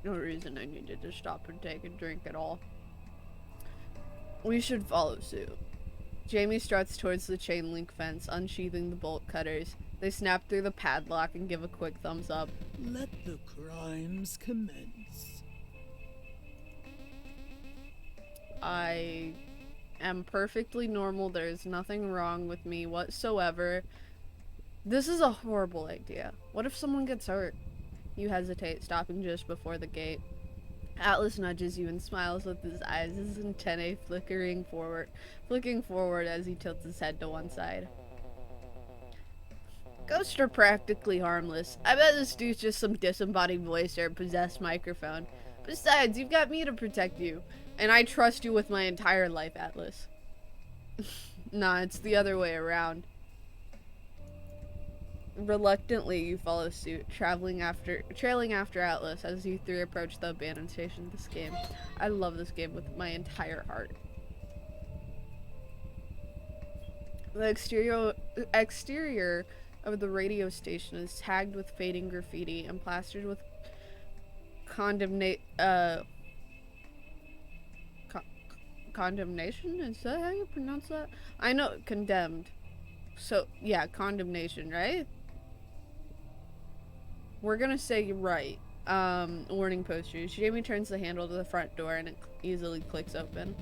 No reason I needed to stop and take a drink at all. We should follow suit. Jamie struts towards the chain link fence, unsheathing the bolt cutters. They snap through the padlock and give a quick thumbs up. Let the crimes commence. I am perfectly normal. There is nothing wrong with me whatsoever. This is a horrible idea. What if someone gets hurt? You hesitate, stopping just before the gate. Atlas nudges you and smiles with his eyes, his antennae flicking forward as he tilts his head to one side. Ghosts are practically harmless. I bet this dude's just some disembodied voice or a possessed microphone. Besides, you've got me to protect you. And I trust you with my entire life, Atlas. Nah, it's the other way around. Reluctantly, you follow suit, trailing after Atlas as you three approach the abandoned station of this game. I love this game with my entire heart. The exterior of the radio station is tagged with fading graffiti and plastered with condemnation? Is that how you pronounce that? I know, condemned. So, yeah, condemnation, right? We're gonna say right. Warning posters. Jamie turns the handle to the front door and it easily clicks open.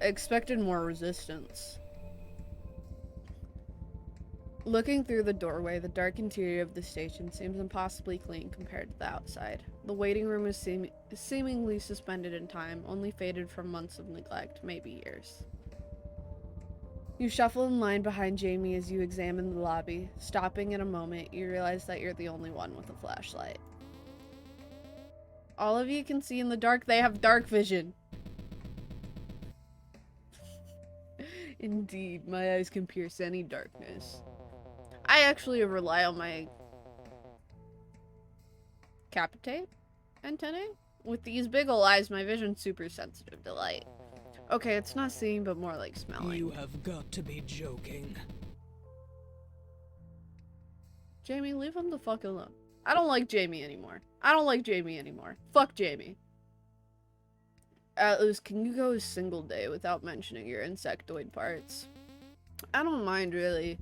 Expected more resistance. Looking through the doorway, the dark interior of the station seems impossibly clean compared to the outside. The waiting room is seemingly suspended in time, only faded from months of neglect, maybe years. You shuffle in line behind Jamie as you examine the lobby. Stopping in a moment, you realize that you're the only one with a flashlight. All of you can see in the dark. They have dark vision. Indeed, my eyes can pierce any darkness. I actually rely on my capitate antennae. With these big ol' eyes, my vision's super sensitive to light. Okay, it's not seeing, but more like smelling. You have got to be joking. Jamie, leave him the fuck alone. I don't like Jamie anymore. Fuck Jamie. Atlas, can you go a single day without mentioning your insectoid parts? I don't mind, really.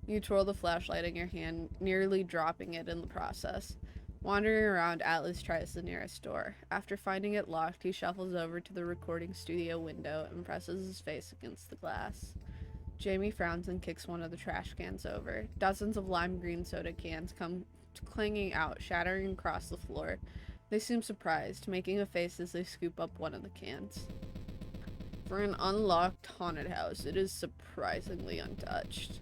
You twirl the flashlight in your hand, nearly dropping it in the process. Wandering around, Atlas tries the nearest door. After finding it locked, he shuffles over to the recording studio window and presses his face against the glass. Jamie frowns and kicks one of the trash cans over. Dozens of lime green soda cans come clanging out, shattering across the floor. They seem surprised, making a face as they scoop up one of the cans. For an unlocked haunted house, it is surprisingly untouched.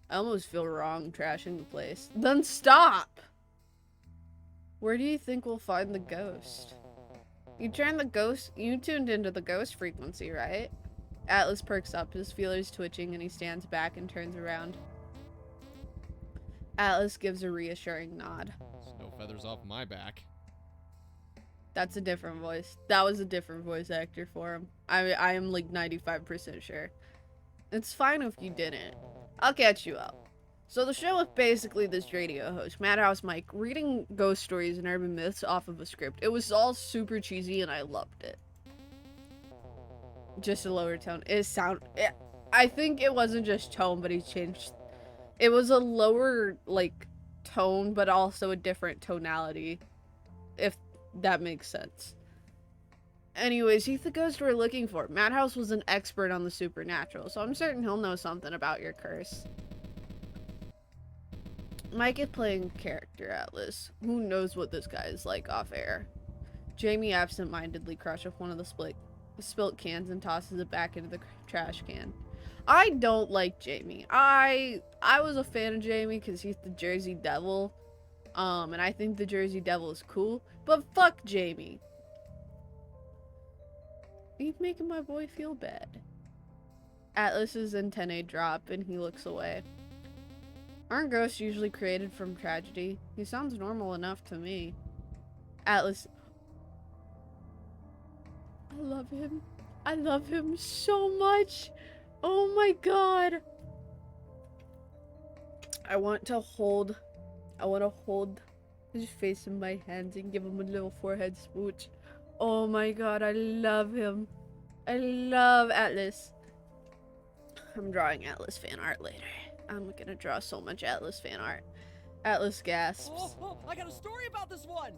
I almost feel wrong trashing the place. Then stop! Where do you think we'll find the ghost? You tuned into the ghost frequency, right? Atlas perks up, his feelers twitching, and he stands back and turns around. Atlas gives a reassuring nod. There's no feathers off my back. That's a different voice. That was a different voice actor for him. I am like 95% sure. It's fine if you didn't. I'll catch you up. So the show is basically this radio host, Madhouse Mike, reading ghost stories and urban myths off of a script. It was all super cheesy and I loved it. Just a lower tone. I think it wasn't just tone, but he changed. It was a lower, like, tone, but also a different tonality. If that makes sense. Anyways, he's the ghost we're looking for. Madhouse was an expert on the supernatural, so I'm certain he'll know something about your curse. Mike is playing character Atlas. Who knows what this guy is like off air? Jamie absent-mindedly crushes one of the spilt cans and tosses it back into the trash can. I don't like Jamie. I was a fan of Jamie because he's the Jersey Devil. And I think the Jersey Devil is cool. But fuck Jamie. He's making my boy feel bad. Atlas's antennae drop and he looks away. Aren't ghosts usually created from tragedy? He sounds normal enough to me. Atlas. I love him. I love him so much. Oh my god. I want to hold his face in my hands and give him a little forehead smooch. Oh my god, I love him. I love Atlas. I'm drawing Atlas fan art later. I'm gonna draw so much Atlas fan art. Atlas gasps. Oh, I got a story about this one!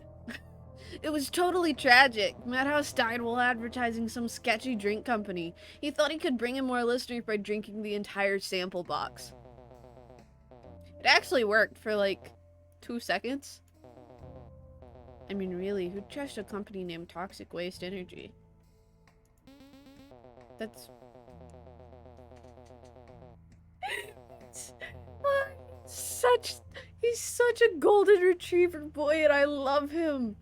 It was totally tragic. Madhouse died while advertising some sketchy drink company. He thought he could bring in more listeners by drinking the entire sample box. It actually worked for like 2 seconds. I mean, really, who'd trust a company named Toxic Waste Energy? That's... He's such a golden retriever boy, and I love him.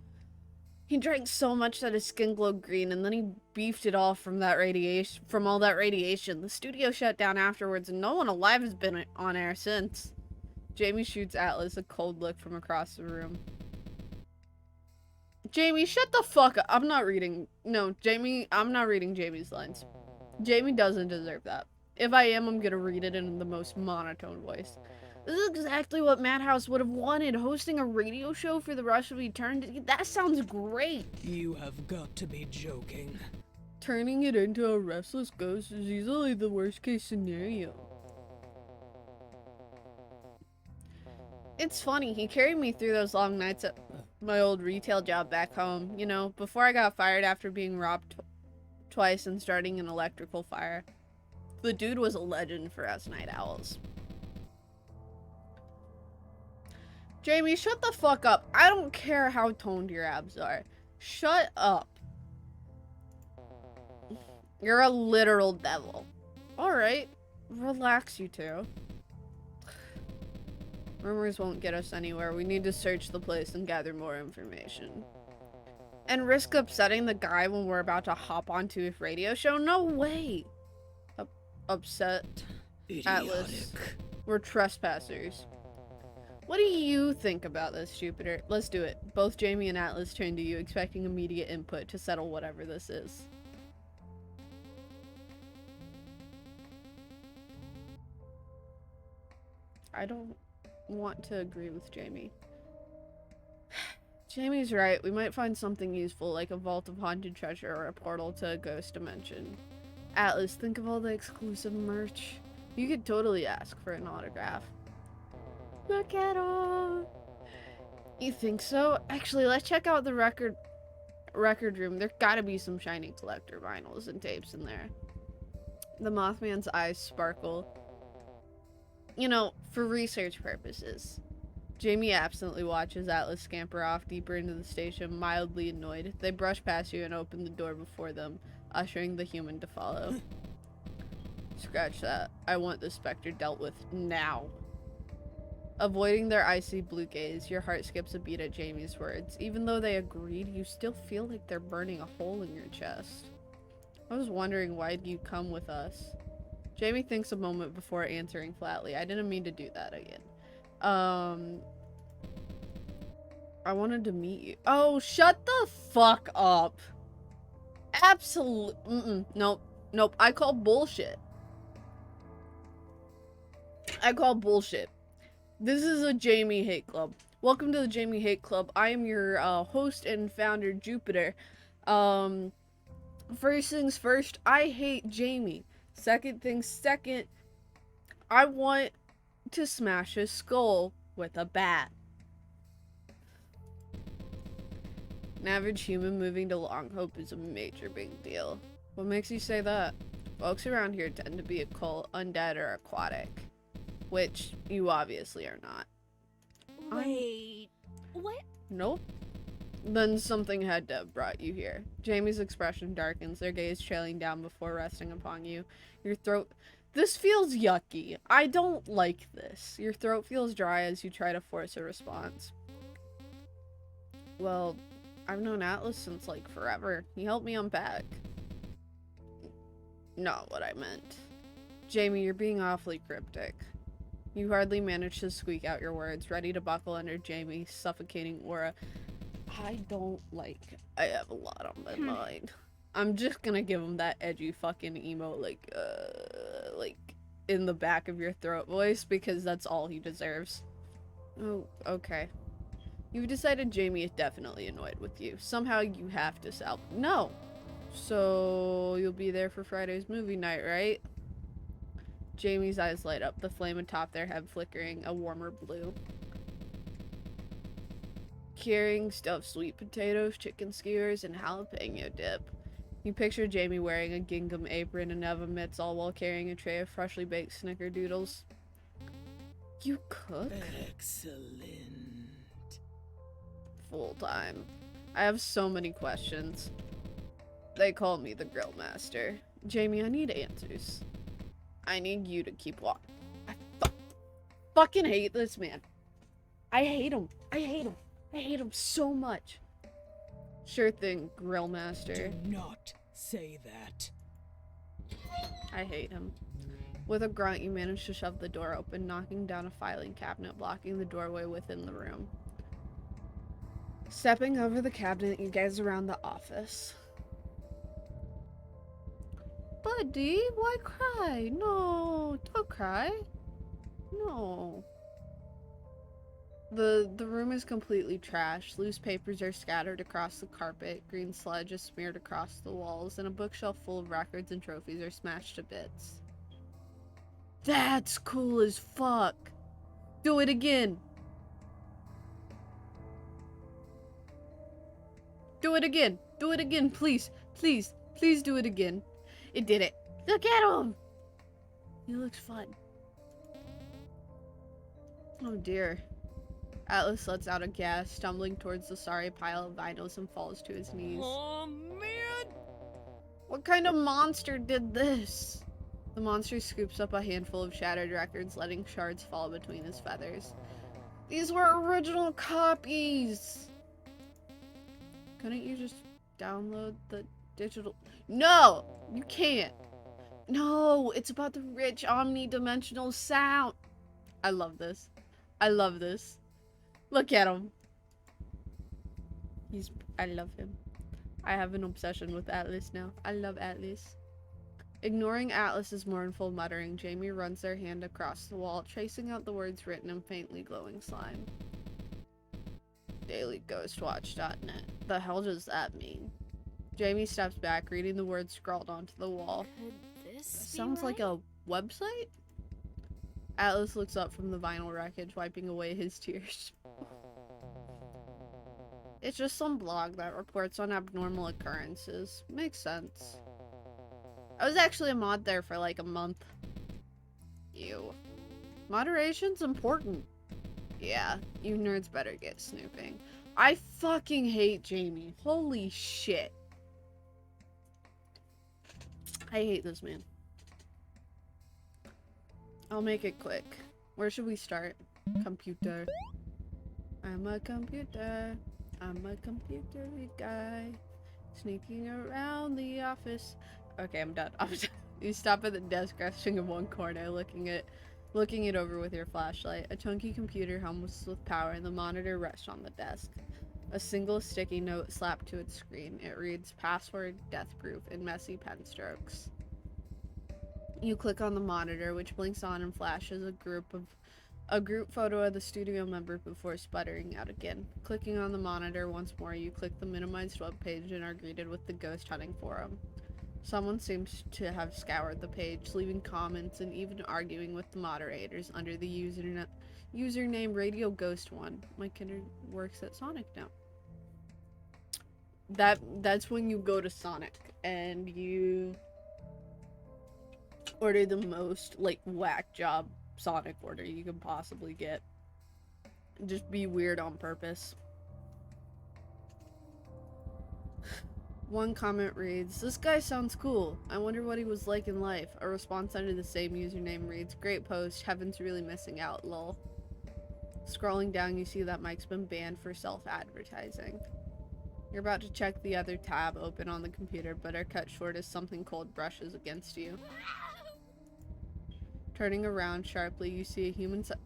He drank so much that his skin glowed green, and then he beefed it off from all that radiation. The studio shut down afterwards, and no one alive has been on air since. Jamie shoots Atlas a cold look from across the room. Jamie, shut the fuck up. I'm not reading Jamie's lines. Jamie doesn't deserve that. If I am, I'm gonna read it in the most monotone voice. This is exactly what Madhouse would have wanted, hosting a radio show for the rest of eternity. That sounds great. You have got to be joking. Turning it into a restless ghost is easily the worst case scenario. It's funny, he carried me through those long nights at my old retail job back home. You know, before I got fired after being robbed twice and starting an electrical fire. The dude was a legend for us night owls. Jamie, shut the fuck up. I don't care how toned your abs are. Shut up. You're a literal devil. Alright. Relax, you two. Rumors won't get us anywhere. We need to search the place and gather more information. And risk upsetting the guy when we're about to hop onto a radio show? No way! Upset. Idiotic. Atlas. We're trespassers. What do you think about this, Jupiter? Let's do it. Both Jamie and Atlas turn to you, expecting immediate input to settle whatever this is. I don't want to agree with Jamie. Jamie's right. We might find something useful, like a vault of haunted treasure or a portal to a ghost dimension. Atlas, think of all the exclusive merch. You could totally ask for an autograph. Look at all. You think so? Actually, let's check out the record room. There gotta be some shiny collector vinyls and tapes in there. The Mothman's eyes sparkle. You know, for research purposes. Jamie absently watches Atlas scamper off deeper into the station, mildly annoyed. They brush past you and open the door before them, ushering the human to follow. Scratch that. I want this specter dealt with now. Avoiding their icy blue gaze, your heart skips a beat at Jamie's words. Even though they agreed, you still feel like they're burning a hole in your chest. I was wondering, why'd you come with us? Jamie thinks a moment before answering flatly. I didn't mean to do that again. I wanted to meet you. Oh, shut the fuck up. Nope. Nope. I call bullshit. This is a Jamie Hate Club. Welcome to the Jamie Hate Club. I am your host and founder, Jupiter. First things first, I hate Jamie. Second things second, I want to smash his skull with a bat. An average human moving to Long Hope is a major big deal. What makes you say that? Folks around here tend to be occult, undead, or aquatic. Which you obviously are not. Wait, what? Nope. Then something had to have brought you here. Jamie's expression darkens, their gaze trailing down before resting upon you. Your throat... This feels yucky. I don't like this. Your throat feels dry as you try to force a response. Well, I've known Atlas since, like, forever. He helped me unpack. Not what I meant. Jamie, you're being awfully cryptic. You hardly manage to squeak out your words, ready to buckle under Jamie's suffocating aura. I have a lot on my mind. I'm just gonna give him that edgy fucking emo, like, in the back of your throat voice, because that's all he deserves. Oh, okay. You've decided Jamie is definitely annoyed with you. Somehow you have to sell. No! So, you'll be there for Friday's movie night, right? Jamie's eyes light up, the flame atop their head flickering a warmer blue. Carrying stuffed sweet potatoes, chicken skewers, and jalapeno dip. You picture Jamie wearing a gingham apron and Eva mitts, all while carrying a tray of freshly baked snickerdoodles. You cook? Excellent. Full time. I have so many questions. They call me the grill master. Jamie, I need answers. I need you to keep walking. I fucking hate this man. I hate him. I hate him. I hate him so much. Sure thing, Grill Master. Do not say that. I hate him. With a grunt, you manage to shove the door open, knocking down a filing cabinet, blocking the doorway within the room. Stepping over the cabinet, you gaze around the office. Buddy, why cry? No, don't cry. No. The room is completely trashed. Loose papers are scattered across the carpet, green sludge is smeared across the walls, and a bookshelf full of records and trophies are smashed to bits. That's cool as fuck. Do it again. Do it again. Do it again, please. Please. Please do it again. It did it. Look at him. He looks fun. Oh dear. Atlas lets out a gasp, stumbling towards the sorry pile of vinyls and falls to his knees. Oh, man! What kind of monster did this? The monster scoops up a handful of shattered records, letting shards fall between his feathers. These were original copies! Couldn't you just download the digital... No! You can't! No! It's about the rich, omnidimensional sound! I love this. I love this. Look at him. I love him. I have an obsession with Atlas now. I love Atlas. Ignoring Atlas's mournful muttering, Jamie runs their hand across the wall, tracing out the words written in faintly glowing slime. DailyGhostWatch.net. The hell does that mean? Jamie steps back, reading the words scrawled onto the wall. Could this Sounds be like a website? Atlas looks up from the vinyl wreckage, wiping away his tears. It's just some blog that reports on abnormal occurrences. Makes sense. I was actually a mod there for like a month. Ew. Moderation's important. Yeah, you nerds better get snooping. I fucking hate Jamie. Holy shit. I hate this man. I'll make it quick. Where should we start? Computer. I'm a computer. I'm a computer guy. Sneaking around the office. Okay, I'm done. You stop at the desk, resting in one corner, looking it over with your flashlight. A chunky computer hums with power, and the monitor rests on the desk. A single sticky note slapped to its screen. It reads, "Password, death proof," in messy pen strokes. You click on the monitor, which blinks on and flashes a group photo of the studio member before sputtering out again. Clicking on the monitor once more, you click the minimized webpage and are greeted with the ghost hunting forum. Someone seems to have scoured the page, leaving comments and even arguing with the moderators under the username Radio Ghost 1. My kid works at Sonic now. That's when you go to Sonic and you order the most like whack job Sonic order you can possibly get. Just be weird on purpose. One comment reads, "This guy sounds cool. I wonder what he was like in life." A response under the same username reads, "Great post. Heaven's really missing out, lol." Scrolling down, you see that Mike's been banned for self-advertising. You're about to check the other tab open on the computer, but are cut short as something cold brushes against you. Turning around sharply, you see a human Is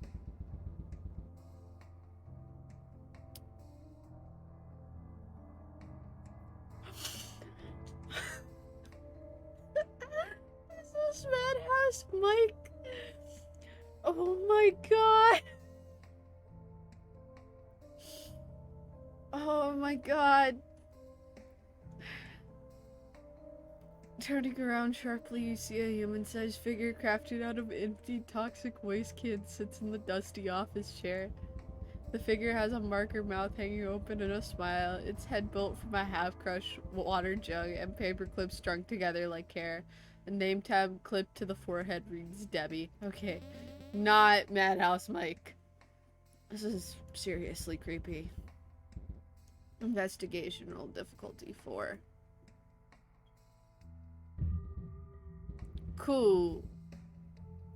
this Madhouse Mike? Oh my god! Oh my god. Turning around sharply, you see a human-sized figure crafted out of empty toxic waste cans sits in the dusty office chair. The figure has a marker mouth hanging open and a smile, its head built from a half-crushed water jug and paper clips strung together like hair. A name tab clipped to the forehead reads Debbie. Okay, not Madhouse Mike. This is seriously creepy. Investigation roll difficulty 4. Cool.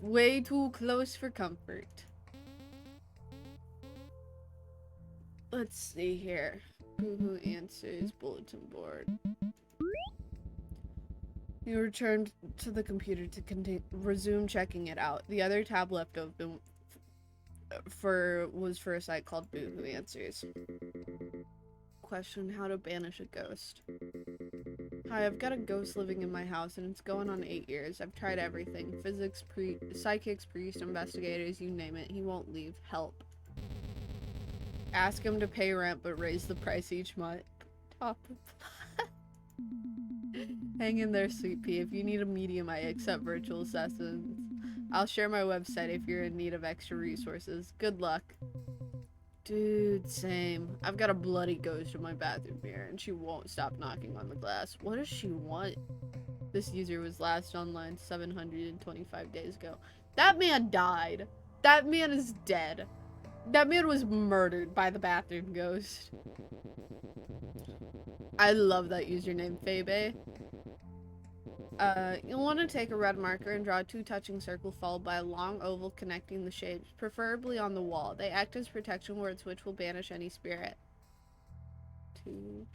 Way too close for comfort. Let's see here. Who answers bulletin board? You returned to the computer to resume checking it out. The other tab left open was for a site called Boo Who Answers. Question: how to banish a ghost. Hi, I've got a ghost living in my house and it's going on 8 years. I've tried everything. Physics, psychics, priests, investigators, you name it. He won't leave. Help. Ask him to pay rent but raise the price each month. Top of Hang in there, sweet pea. If you need a medium, I accept virtual sessions. I'll share my website if you're in need of extra resources. Good luck. Dude, same. I've got a bloody ghost in my bathroom mirror and she won't stop knocking on the glass. What does she want? This user was last online 725 days ago. That man died. That man is dead. That man was murdered by the bathroom ghost. I love that username, Febe. You'll want to take a red marker and draw a 2 touching circle followed by a long oval connecting the shapes, preferably on the wall. They act as protection words which will banish any spirit. 2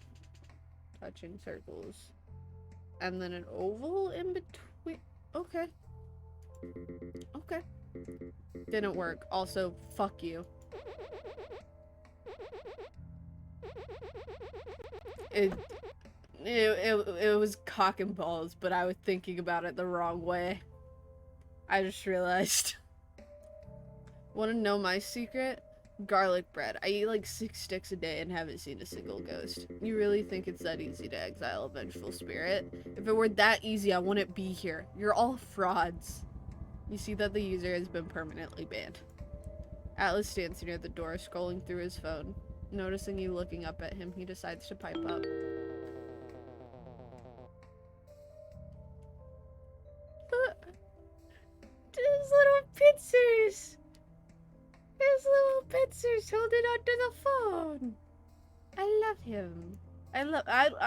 touching circles. And then an oval in between. Okay. Okay. Didn't work. Also, fuck you. It was cock and balls, but I was thinking about it the wrong way. I just realized. Want to know my secret? Garlic bread. I eat like 6 sticks a day and haven't seen a single ghost. You really think it's that easy to exile a vengeful spirit? If it were that easy, I wouldn't be here. You're all frauds. You see that the user has been permanently banned. Atlas stands near the door, scrolling through his phone. Noticing you looking up at him, he decides to pipe up. His little pincers! His little pincers holding onto the phone! I love him. I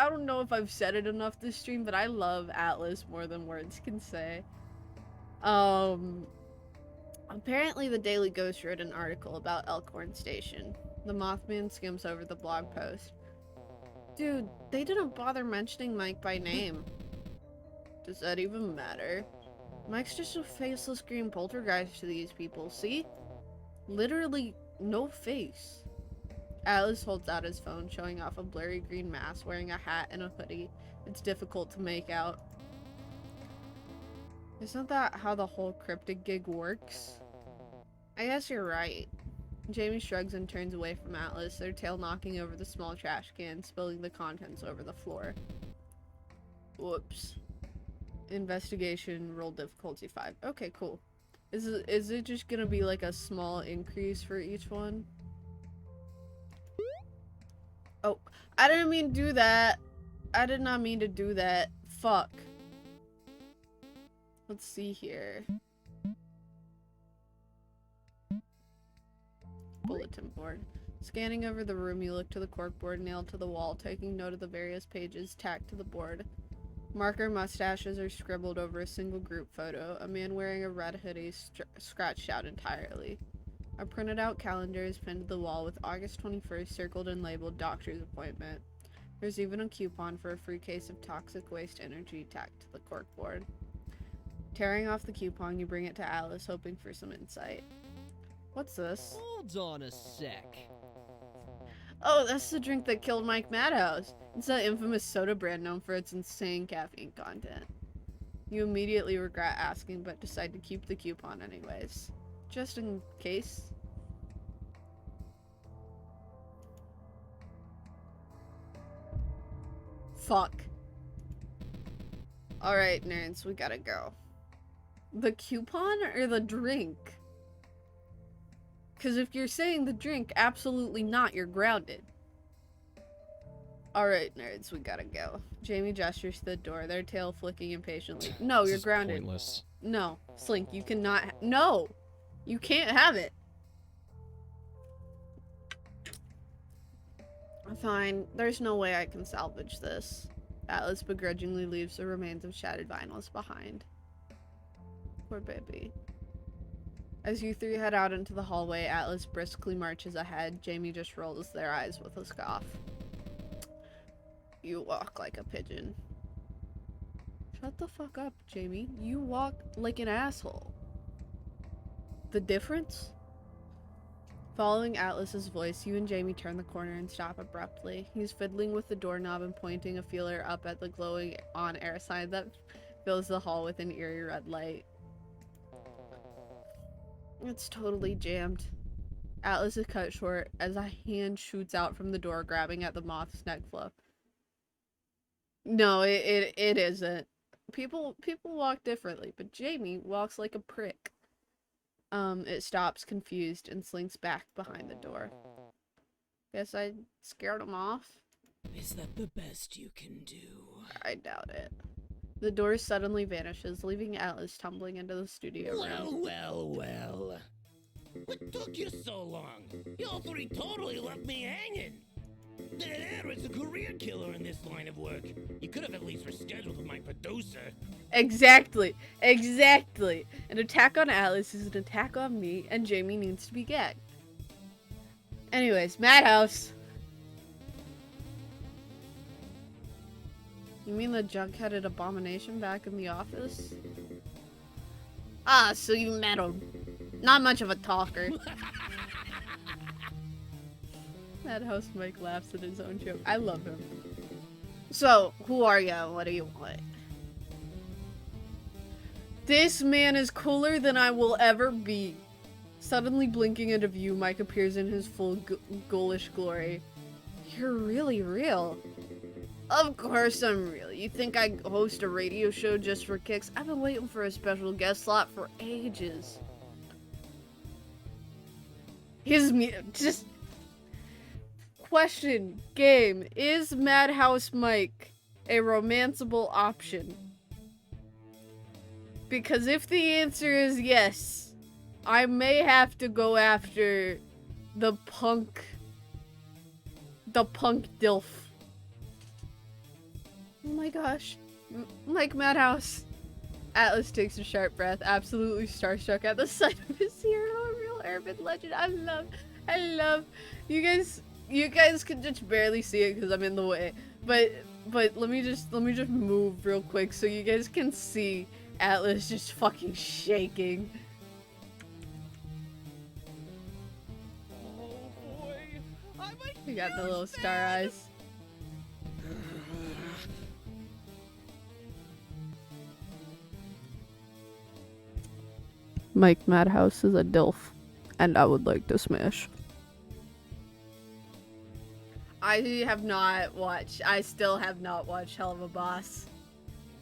don't know if I've said it enough this stream, but I love Atlas more than words can say. Apparently the Daily Ghost wrote an article about Elkhorn Station. The Mothman skims over the blog post. Dude, they didn't bother mentioning Mike by name. Does that even matter? Mike's just a faceless green poltergeist to these people, see? Literally no face. Atlas holds out his phone, showing off a blurry green mask, wearing a hat and a hoodie. It's difficult to make out. Isn't that how the whole Cryptid gig works? I guess you're right. Jamie shrugs and turns away from Atlas, their tail knocking over the small trash can, spilling the contents over the floor. Whoops. Investigation, roll difficulty 5. Okay, cool. Is it just gonna be like a small increase for each one? Oh, I didn't mean to do that. I did not mean to do that. Fuck. Let's see here. Bulletin board. Scanning over the room, you look to the corkboard nailed to the wall, taking note of the various pages tacked to the board. Marker mustaches are scribbled over a single group photo. A man wearing a red hoodie scratched out entirely. A printed out calendar is pinned to the wall with August 21st circled and labeled doctor's appointment. There's even a coupon for a free case of toxic waste energy tacked to the corkboard. Tearing off the coupon, you bring it to Alice, hoping for some insight. What's this? Hold on a sec. Oh, that's the drink that killed Mike Madhouse. It's that infamous soda brand known for its insane caffeine content. You immediately regret asking, but decide to keep the coupon anyways. Just in case. Fuck. Alright, nerds, we gotta go. The coupon or the drink? Because if you're saying the drink, absolutely not, you're grounded. Alright, nerds, we gotta go. Jamie gestures to the door, their tail flicking impatiently. No, you're grounded. Pointless. No, Slink, you cannot no! You can't have it! Fine, there's no way I can salvage this. Atlas begrudgingly leaves the remains of shattered vinyls behind. Poor baby. As you three head out into the hallway, Atlas briskly marches ahead. Jamie just rolls their eyes with a scoff. You walk like a pigeon. Shut the fuck up, Jamie. You walk like an asshole. The difference? Following Atlas's voice, you and Jamie turn the corner and stop abruptly. He's fiddling with the doorknob and pointing a feeler up at the glowing on-air sign that fills the hall with an eerie red light. It's totally jammed. Atlas is cut short as a hand shoots out from the door, grabbing at the moth's neck fluff. No, it isn't. People walk differently, but Jamie walks like a prick. It stops confused and slinks back behind the door. Guess I scared him off. Is that the best you can do? I doubt it. The door suddenly vanishes, leaving Atlas tumbling into the studio room. Well. What took you so long? You all three totally left me hanging. There is a career killer in this line of work. You could have at least rescheduled with my producer. Exactly. An attack on Atlas is an attack on me, and Jamie needs to be gagged. Anyways, Madhouse. You mean the junk-headed abomination back in the office? Ah, so you met him. Not much of a talker. Madhouse Mike laughs at his own joke. I love him. So, who are you? What do you want? This man is cooler than I will ever be. Suddenly blinking into view, Mike appears in his full ghoulish glory. You're really real. Of course I'm real. You think I host a radio show just for kicks? I've been waiting for a special guest slot for ages. Just question, game, is Madhouse Mike a romanceable option? Because if the answer is yes, I may have to go after the punk dilf. Oh my gosh. Mike Madhouse. Atlas takes a sharp breath, absolutely starstruck at the sight of his hero, a real urban legend. I love. You guys can just barely see it because I'm in the way. But let me just move real quick so you guys can see Atlas just fucking shaking. Oh boy. You got the little star eyes. Mike Madhouse is a dilf, and I would like to smash. I still have not watched Hell of a Boss.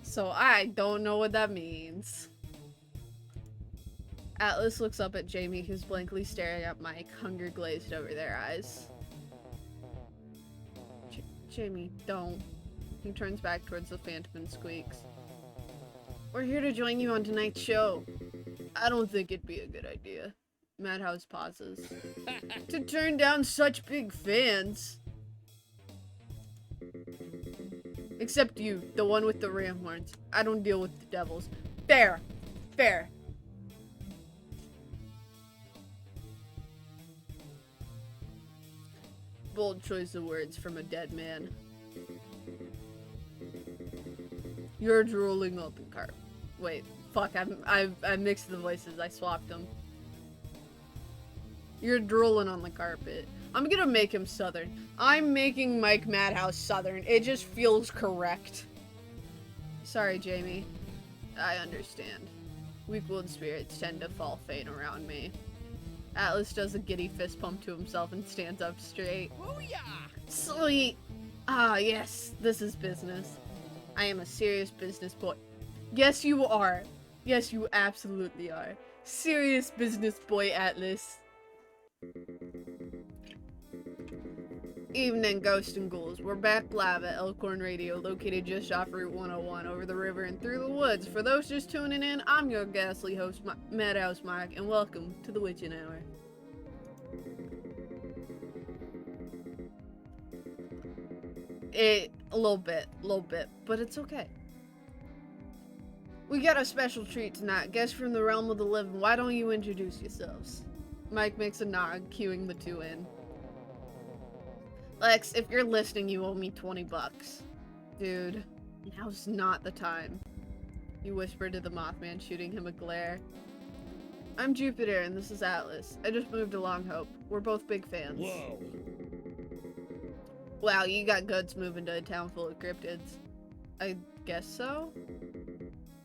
So I don't know what that means. Atlas looks up at Jamie, who's blankly staring at Mike, hunger glazed over their eyes. Jamie, don't. He turns back towards the phantom and squeaks. We're here to join you on tonight's show. I don't think it'd be a good idea. Madhouse pauses. To turn down such big fans. Except you, the one with the ram horns. I don't deal with the devils. Fair. Bold choice of words from a dead man. You're drooling on the carpet. Wait, fuck, I mixed the voices, I swapped them. You're drooling on the carpet. I'm gonna make him Southern. I'm making Mike Madhouse Southern. It just feels correct. Sorry, Jamie. I understand. Weak-willed spirits tend to fall faint around me. Atlas does a giddy fist pump to himself and stands up straight. Booyah! Sweet! Ah, yes, this is business. I am a serious business boy. Yes, you are. Yes, you absolutely are. Serious business boy, Atlas. Evening, Ghosts and Ghouls. We're back live at Elkhorn Radio, located just off Route 101, over the river and through the woods. For those just tuning in, I'm your ghastly host, Madhouse Mike, and welcome to the Witching Hour. A little bit, but it's okay. We got a special treat tonight. Guests from the realm of the living. Why don't you introduce yourselves? Mike makes a nod, cueing the two in. Lex, if you're listening, you owe me $20. Dude, now's not the time. You whisper to the Mothman, shooting him a glare. I'm Jupiter, and this is Atlas. I just moved to Long Hope. We're both big fans. Whoa. Wow, you got guts moving to a town full of cryptids. I guess so?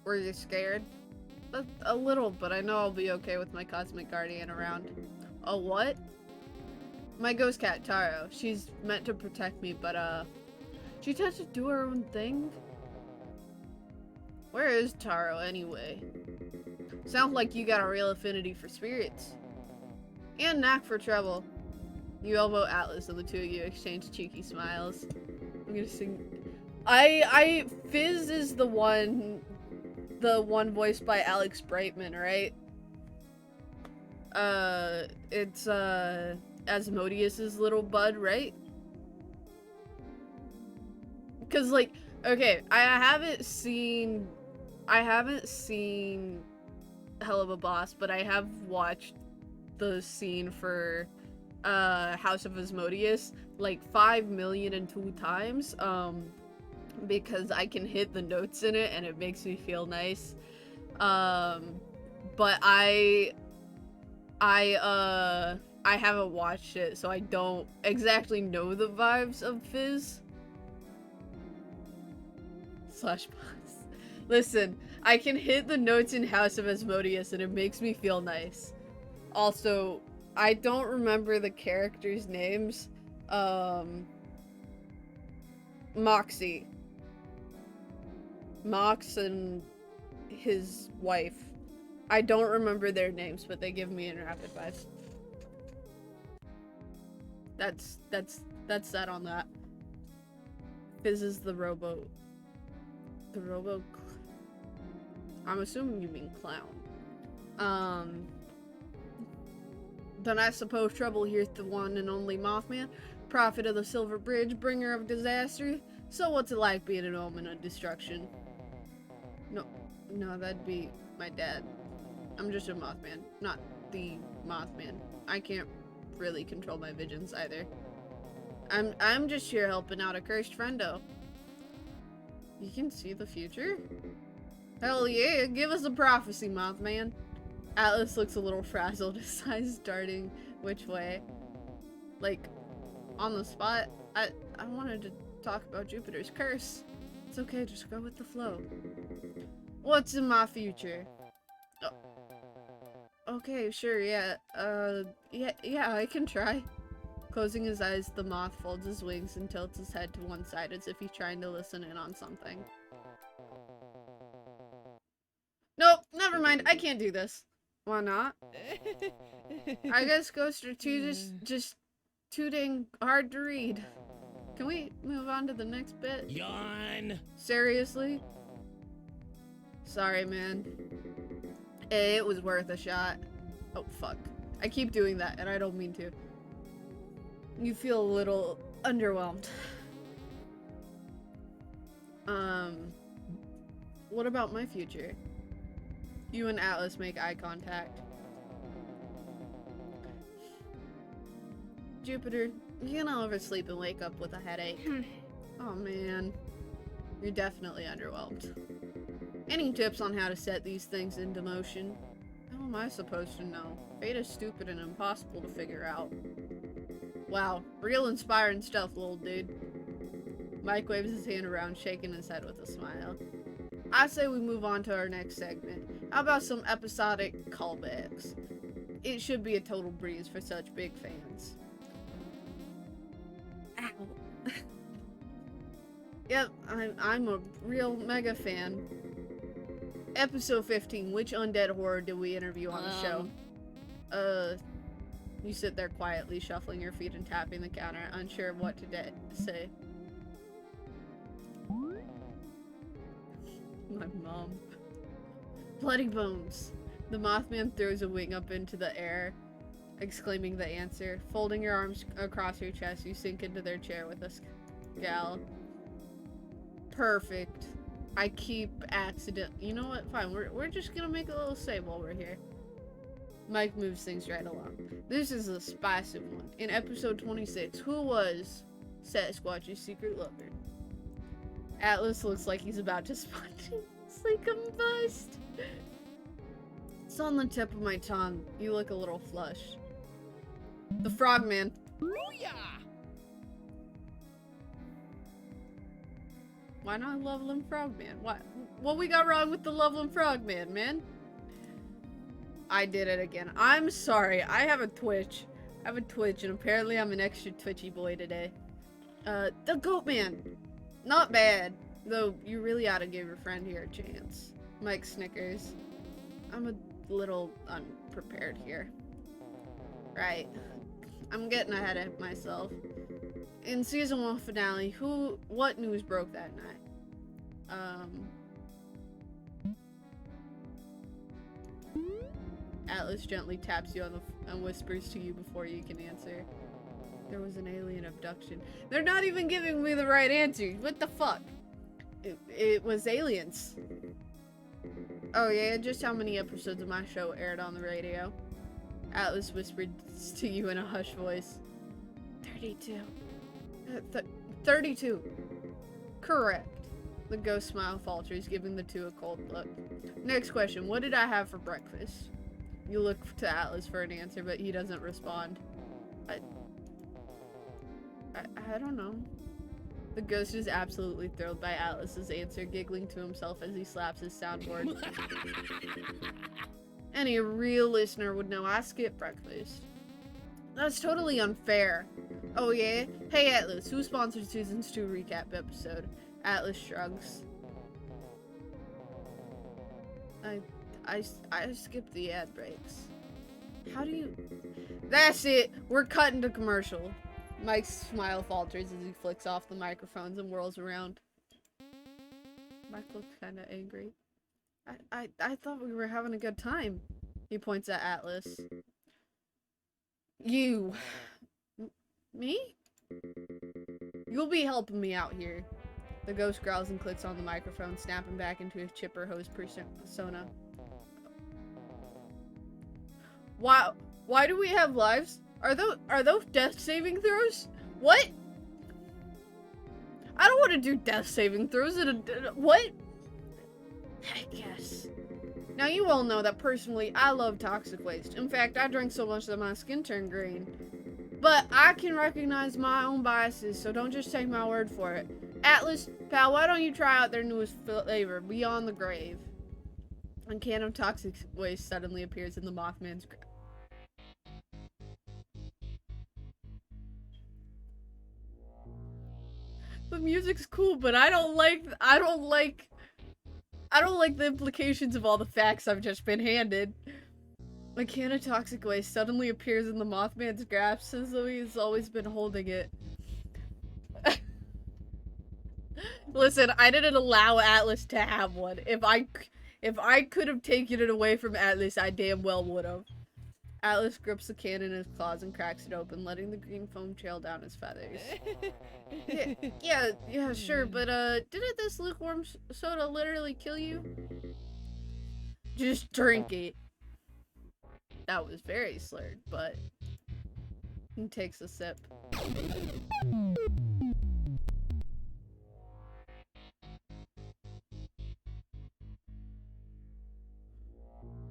Were you scared? A little, but I know I'll be okay with my cosmic guardian around. A what? My ghost cat, Taro. She's meant to protect me, but she tends to do her own thing. Where is Taro, anyway? Sounds like you got a real affinity for spirits. And knack for trouble. You elbow Atlas and the two of you exchange cheeky smiles. I'm gonna sing. Fizz is the one voiced by Alex Brightman, right? It's Asmodeus's little bud, right? Cause like, okay, I haven't seen Hell of a Boss, but I have watched the scene for House of Asmodeus like 5,000,002 times, because I can hit the notes in it and it makes me feel nice. But I haven't watched it, so I don't exactly know the vibes of Fizz. Slash boss. Listen, I can hit the notes in House of Asmodeus and it makes me feel nice. Also, I don't remember the characters' names. Moxie. Mox and his wife. I don't remember their names, but they give me in rapid vibes. That's that on that. Fizz is the robo. I'm assuming you mean clown. Then I suppose trouble here's the one and only Mothman, prophet of the Silver Bridge, bringer of disaster. So what's it like being an omen of destruction? No, that'd be my dad. I'm just a Mothman, not the Mothman. I can't really control my visions either. I'm just here helping out a cursed friendo. You can see the future? Hell yeah, give us a prophecy, Mothman. Atlas looks a little frazzled, his eyes darting which way. Like, on the spot, I wanted to talk about Jupiter's curse. It's okay, just go with the flow. What's in my future? Okay, sure, yeah. Yeah, I can try. Closing his eyes, the moth folds his wings and tilts his head to one side as if he's trying to listen in on something. Nope, never mind, I can't do this. Why not? I guess Ghosts are just too dang hard to read. Can we move on to the next bit? Yawn! Seriously? Sorry, man. It was worth a shot. Oh, fuck. I keep doing that, and I don't mean to. You feel a little underwhelmed. What about my future? You and Atlas make eye contact. Jupiter, you can oversleep and wake up with a headache. Oh man. You're definitely underwhelmed. Any tips on how to set these things into motion? How am I supposed to know? Fate is stupid and impossible to figure out. Wow, real inspiring stuff, little dude. Mike waves his hand around, shaking his head with a smile. I say we move on to our next segment. How about some episodic callbacks? It should be a total breeze for such big fans. Ow. Yep, I'm a real mega fan. Episode 15, which undead horror did we interview on the show? You sit there quietly, shuffling your feet and tapping the counter, unsure of what to say. My mom. Bloody bones. The Mothman throws a wing up into the air, exclaiming the answer. Folding your arms across your chest, you sink into their chair with a scowl. Perfect. I keep you know what? Fine, we're just gonna make a little save while we're here. Mike moves things right along. This is a spicy one. In episode 26, who was Sasquatch's secret lover? Atlas looks like he's about to spontaneously combust. It's on the tip of my tongue. You look a little flushed. The Frogman. Booyah! Why not Loveland Frogman? What we got wrong with the Loveland Frogman, man? I did it again. I'm sorry. I have a Twitch. And apparently I'm an extra twitchy boy today. The Goatman. Not bad. Though, you really ought to give your friend here a chance. Mike snickers. I'm a little unprepared here. Right. I'm getting ahead of myself. In season 1 finale, what news broke that night? Atlas gently taps you on and whispers to you before you can answer. There was an alien abduction. They're not even giving me the right answer. What the fuck? It was aliens. Oh yeah, just how many episodes of my show aired on the radio? Atlas whispered to you in a hushed voice. 32. 32. Correct. The ghost smile falters, giving the two a cold look. Next question. What did I have for breakfast? You look to Atlas for an answer, but he doesn't respond. I don't know. The ghost is absolutely thrilled by Atlas's answer, giggling to himself as he slaps his soundboard. Any real listener would know I skip breakfast. That's totally unfair. Oh yeah? Hey Atlas, who sponsored Season 2 recap episode? Atlas shrugs. I skipped the ad breaks. How do you... That's it! We're cutting to commercial. Mike's smile falters as he flicks off the microphones and whirls around. Mike looks kinda angry. I thought we were having a good time. He points at Atlas. You... Me? You'll be helping me out here. The ghost growls and clicks on the microphone, snapping back into his chipper host persona. Why do we have lives? Are those death saving throws? What? I don't want to do death saving throws in a what? I guess. Now you all know that personally I love toxic waste. In fact, I drink so much that my skin turned green. But I can recognize my own biases, so don't just take my word for it. Atlas, pal, why don't you try out their newest flavor, Beyond the Grave? A can of toxic waste suddenly appears in the Mothman's grave. The music's cool, but I don't like the implications of all the facts I've just been handed. A can of toxic waste suddenly appears in the Mothman's grasp as though he's always been holding it. Listen, I didn't allow Atlas to have one. If I could have taken it away from Atlas, I damn well would have. Atlas grips the can in his claws and cracks it open, letting the green foam trail down his feathers. Yeah, sure, but didn't this lukewarm soda literally kill you? Just drink it. That was very slurred, but he takes a sip.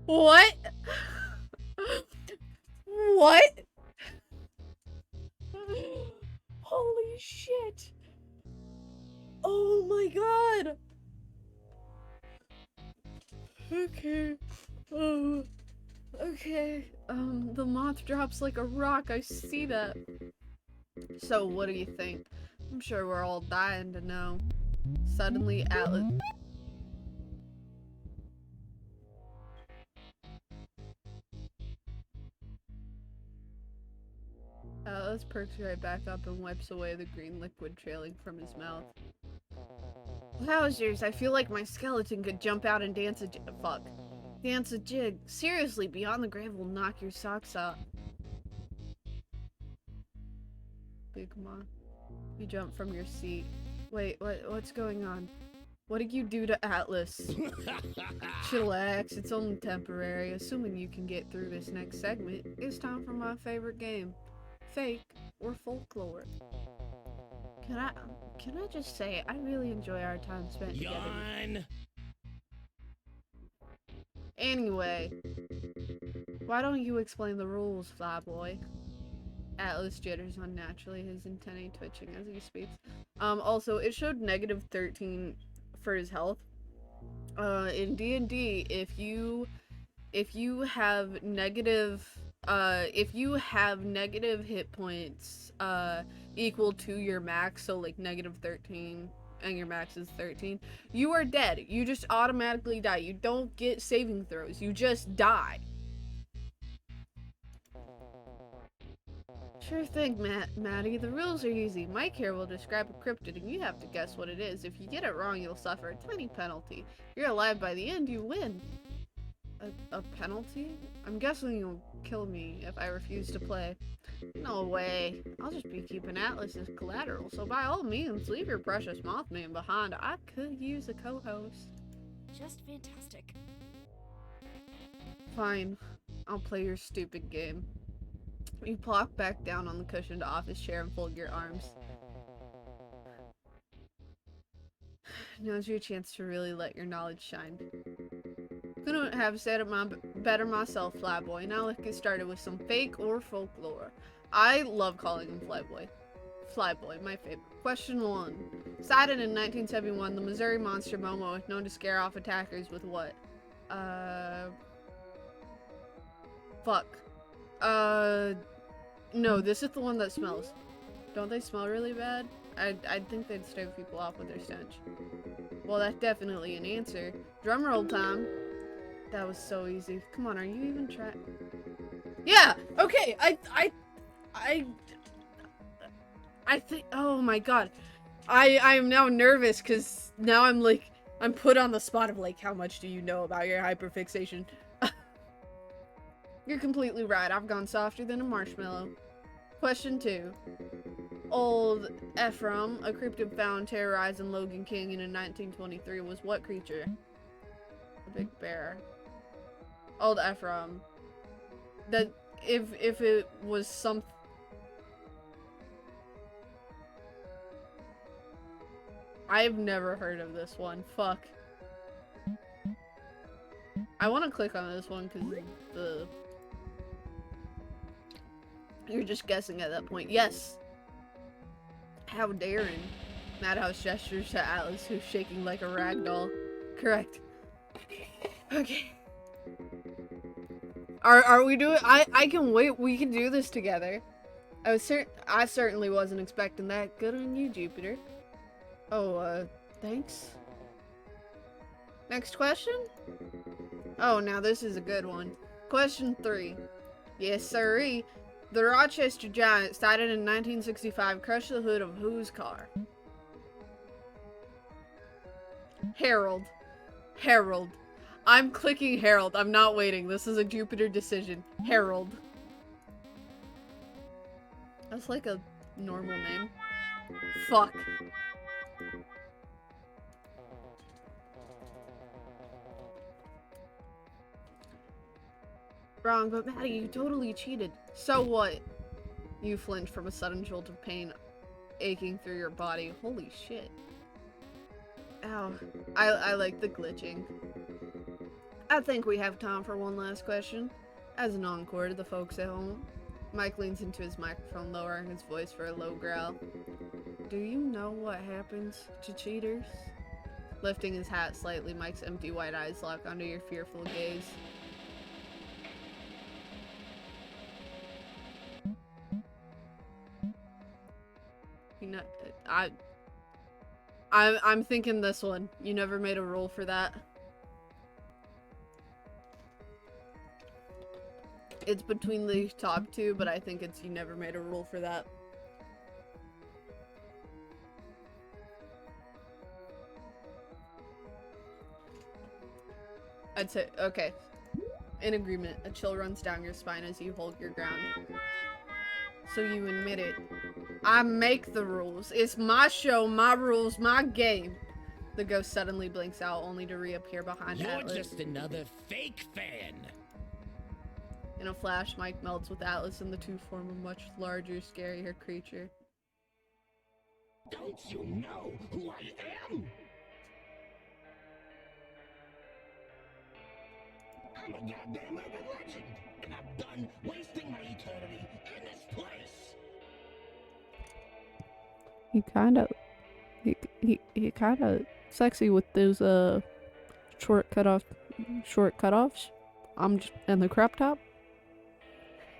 What? What? Holy shit. Oh my god. Okay. Oh. Okay. The moth drops like a rock. I see that. So, what do you think? I'm sure we're all dying to know. Suddenly, Atlas... Atlas perks right back up and wipes away the green liquid trailing from his mouth. Wowzers, I feel like my skeleton could jump out and dance a Dance a jig. Seriously, Beyond the Grave will knock your socks off. Big Mom. You jump from your seat. Wait, what's going on? What did you do to Atlas? Chillax, it's only temporary. Assuming you can get through this next segment, it's time for my favorite game. Fake or folklore. Can I just say, I really enjoy our time spent together. Yawn! Anyway, why don't you explain the rules, Flyboy? Atlas jitters unnaturally, his antennae twitching as he speaks. Also, it showed -13 for his health. In D&D, if you have negative hit points equal to your max, so like -13 and your max is 13, you are dead. You just automatically die. You don't get saving throws. You just die. Sure thing, Maddie. The rules are easy. Mike here will describe a cryptid and you have to guess what it is. If you get it wrong, you'll suffer a tiny penalty. If you're alive by the end, you win. A penalty? I'm guessing you'll kill me if I refuse to play. No way. I'll just be keeping Atlas as collateral, so by all means, leave your precious Mothman behind. I could use a co-host. Just fantastic. Fine. I'll play your stupid game. You plop back down on the cushioned office chair and fold your arms. Now's your chance to really let your knowledge shine. Couldn't have said it better myself, Flyboy. Now let's get started with some fake or folklore. I love calling him Flyboy. Flyboy, my favorite. Question 1. Sighted in 1971, the Missouri monster Momo is known to scare off attackers with what? Fuck. No, this is the one that smells. Don't they smell really bad? I'd think they'd stave people off with their stench. Well, that's definitely an answer. Drumroll time. That was so easy. Come on, are you even trying? Yeah! Okay, I think, oh my god. I am now nervous because now I'm put on the spot of like, how much do you know about your hyperfixation? You're completely right. I've gone softer than a marshmallow. Question 2. Old Ephraim, a cryptid found terrorizing Logan King in 1923, was what creature? A big bear. Old Ephraim. That if it was some. I've never heard of this one. Fuck. I want to click on this one because you're just guessing at that point. Yes. How daring. Madhouse gestures to Atlas, who's shaking like a ragdoll. Correct. Okay. Are we doing? I can wait. We can do this together. I certainly wasn't expecting that. Good on you, Jupiter. Oh, thanks. Next question? Oh, now this is a good one. Question 3. Yes, sirree. The Rochester Giant, sighted in 1965, crushed the hood of whose car? Harold. Harold. I'm clicking Harold. I'm not waiting. This is a Jupiter decision. Harold. That's like a normal name. Fuck. Wrong, but Maddie, you totally cheated. So what? You flinch from a sudden jolt of pain aching through your body. Holy shit. Ow. I like the glitching. I think we have time for one last question. As an encore to the folks at home. Mike leans into his microphone, lowering his voice for a low growl. Do you know what happens to cheaters? Lifting his hat slightly, Mike's empty white eyes lock onto your fearful gaze. You know, I'm thinking this one. You never made a roll for that. It's between the top two, but I think it's you never made a roll for that. I'd say, okay. In agreement, a chill runs down your spine as you hold your ground. So you admit it. I make the rules. It's my show, my rules, my game. The ghost suddenly blinks out, only to reappear behind You're Atlas. just another fake fan. In a flash, Mike melts with Atlas, and the two form a much larger, scarier creature. Don't you know who I am? I'm a goddamn urban legend, and I'm done wasting my eternity in this place. He kind of sexy with those short cutoffs. And the crop top.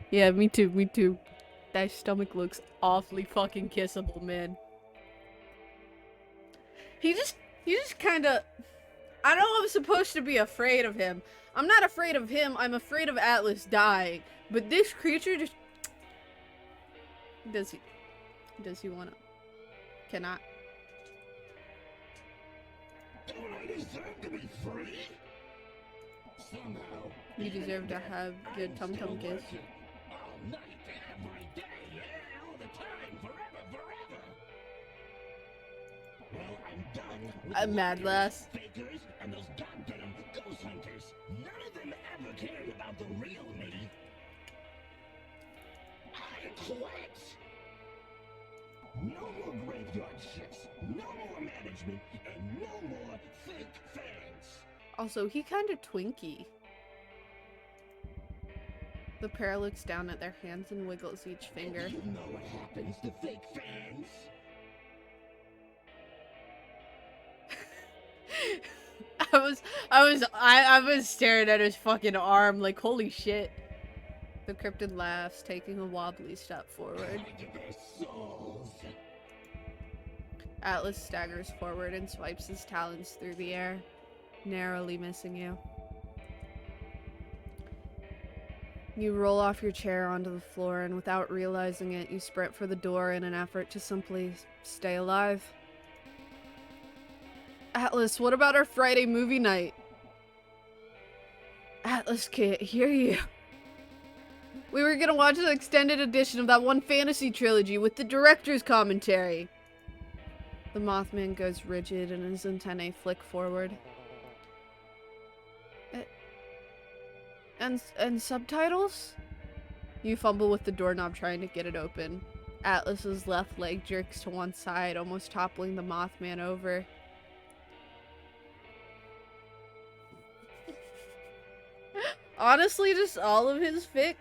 Yeah, me too. That stomach looks awfully fucking kissable, man. He just kind of. I know I'm supposed to be afraid of him. I'm not afraid of him. I'm afraid of Atlas dying. But this creature just. Does he wanna? Cannot. Don't I deserve to be free? Somehow. You deserve to have your tum-tum kiss. All night, every day, yeah, all the time, forever. Well, I'm done with I'm mad, lass. fakers and those goddamn ghost hunters. None of them ever cared about the real me. I quit. No more graveyard shifts, no more management, and no more fake fans. Also, he kind of twinky. The pair looks down at their hands and wiggles each finger. You know what happens to fake fans? I was staring at his fucking arm like, holy shit. The cryptid laughs, taking a wobbly step forward. Atlas staggers forward and swipes his talons through the air, narrowly missing you. You roll off your chair onto the floor, and without realizing it, you sprint for the door in an effort to simply stay alive. Atlas, what about our Friday movie night? Atlas can't hear you. We were gonna watch an extended edition of that one fantasy trilogy with the director's commentary. The Mothman goes rigid and his antennae flick forward. And subtitles? You fumble with the doorknob trying to get it open. Atlas's left leg jerks to one side, almost toppling the Mothman over. Honestly, just all of his fit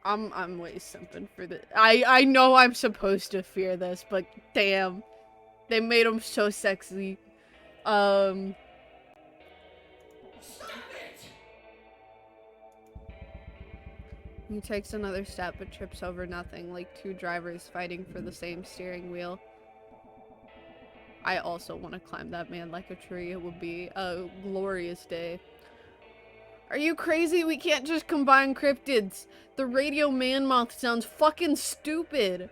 I'm way simping for this. I know I'm supposed to fear this, but damn. They made him so sexy. He takes another step but trips over nothing, like two drivers fighting for the same steering wheel. I also want to climb that man like a tree. It would be a glorious day. Are you crazy? We can't just combine cryptids. The radio man moth sounds fucking stupid.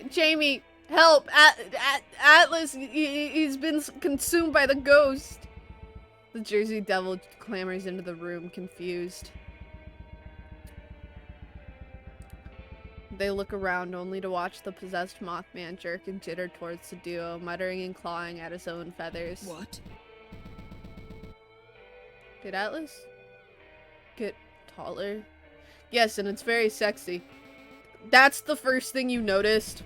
Jamie, help! Atlas, he's been consumed by the ghost. The Jersey Devil clambers into the room, confused. They look around only to watch the possessed Mothman jerk and jitter towards the duo, muttering and clawing at his own feathers. What? Did Atlas get taller? Yes, and it's very sexy. That's the first thing you noticed.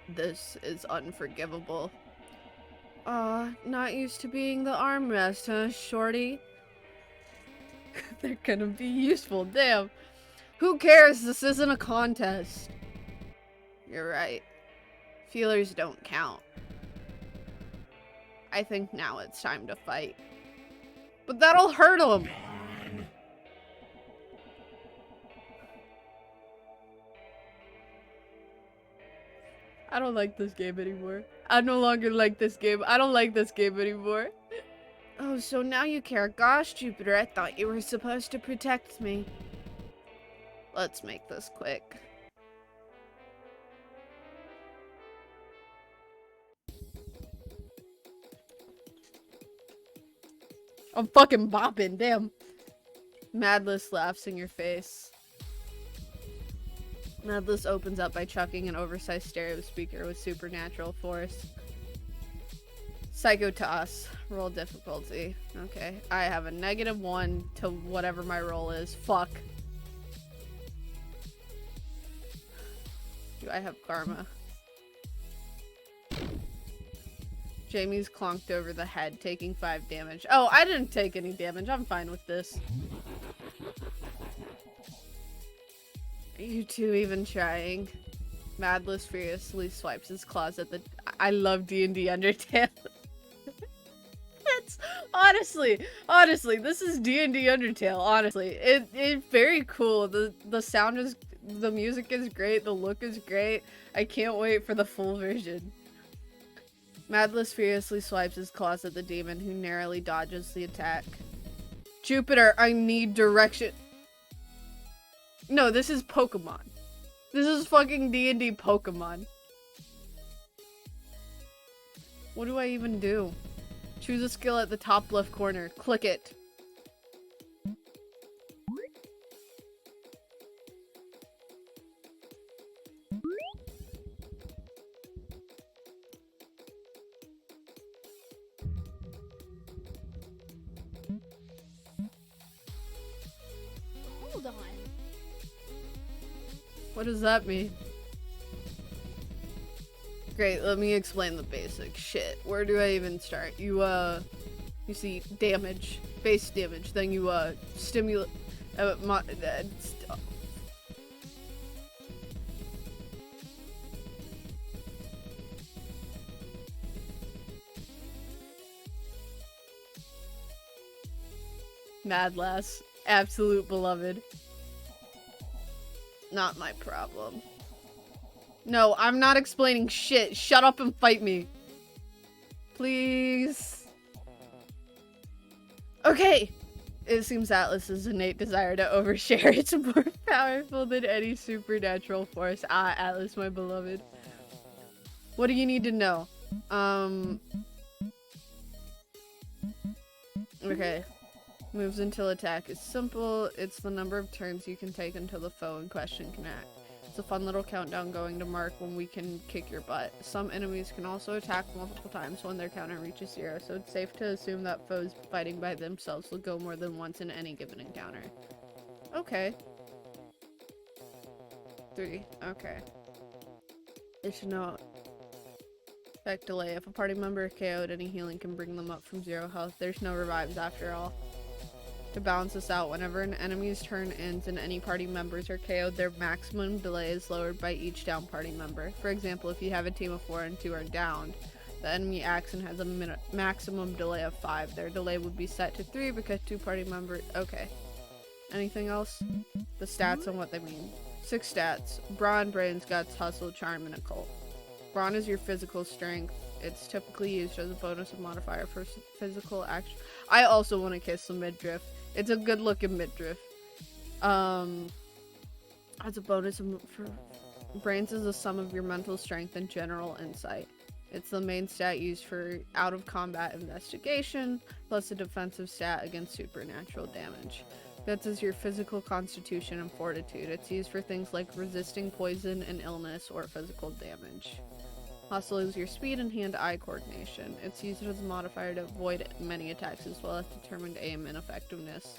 This is unforgivable. Not used to being the armrest, huh, shorty? They're gonna be useful, damn. Who cares? This isn't a contest. You're right. Feelers don't count. I think now it's time to fight. But that'll hurt him! I don't like this game anymore. I no longer like this game. I don't like this game anymore. Oh, so now you care. Gosh, Jupiter, I thought you were supposed to protect me. Let's make this quick. I'm fucking bopping, damn. Madness laughs in your face. Madless opens up by chucking an oversized stereo speaker with supernatural force. Psycho Toss. Roll difficulty. Okay. I have a -1 to whatever my roll is. Fuck. Do I have karma? Jamie's clonked over the head, taking 5 damage. Oh, I didn't take any damage. I'm fine with this. Are you two even trying? Madless furiously swipes his claws at the— I love D&D Undertale. It's honestly, this is D&D Undertale, honestly. It's very cool. The sound is— the music is great, the look is great. I can't wait for the full version. Madless furiously swipes his claws at the demon, who narrowly dodges the attack. Jupiter, I need direction. No, this is Pokemon. This is fucking D&D Pokemon. What do I even do? Choose a skill at the top left corner. Click it. Hold on. What does that mean? Great, let me explain the basics. Shit, where do I even start? You see damage, base damage, then you, stimulate, Mad Lass, absolute beloved. Not my problem. No, I'm not explaining shit. Shut up and fight me. Please. Okay. It seems Atlas's innate desire to overshare is more powerful than any supernatural force. Ah, Atlas, my beloved. What do you need to know? Okay. Moves until attack is simple. It's the number of turns you can take until the foe in question can act. It's a fun little countdown going to mark when we can kick your butt. Some enemies can also attack multiple times when their counter reaches 0, so it's safe to assume that foes fighting by themselves will go more than once in any given encounter. Okay. 3. Okay. They should know. Effect delay. If a party member is KO'd, any healing can bring them up from 0 health. There's no revives after all. To balance this out, whenever an enemy's turn ends and any party members are KO'd, their maximum delay is lowered by each down party member. For example, if you have a team of 4 and 2 are downed, the enemy acts and has a maximum delay of 5. Their delay would be set to 3 because 2 party members— okay. Anything else? The stats and what they mean. 6 stats. Brawn, Brains, Guts, Hustle, Charm, and Occult. Brawn is your physical strength. It's typically used as a bonus modifier for physical action. I also want to kiss the midriff. It's a good looking midriff. As a bonus for Brains is the sum of your mental strength and general insight. It's the main stat used for out of combat investigation, plus a defensive stat against supernatural damage. Guts is your physical constitution and fortitude. It's used for things like resisting poison and illness or physical damage. Hustle is your speed and hand-eye coordination. It's used as a modifier to avoid many attacks as well as determined aim and effectiveness.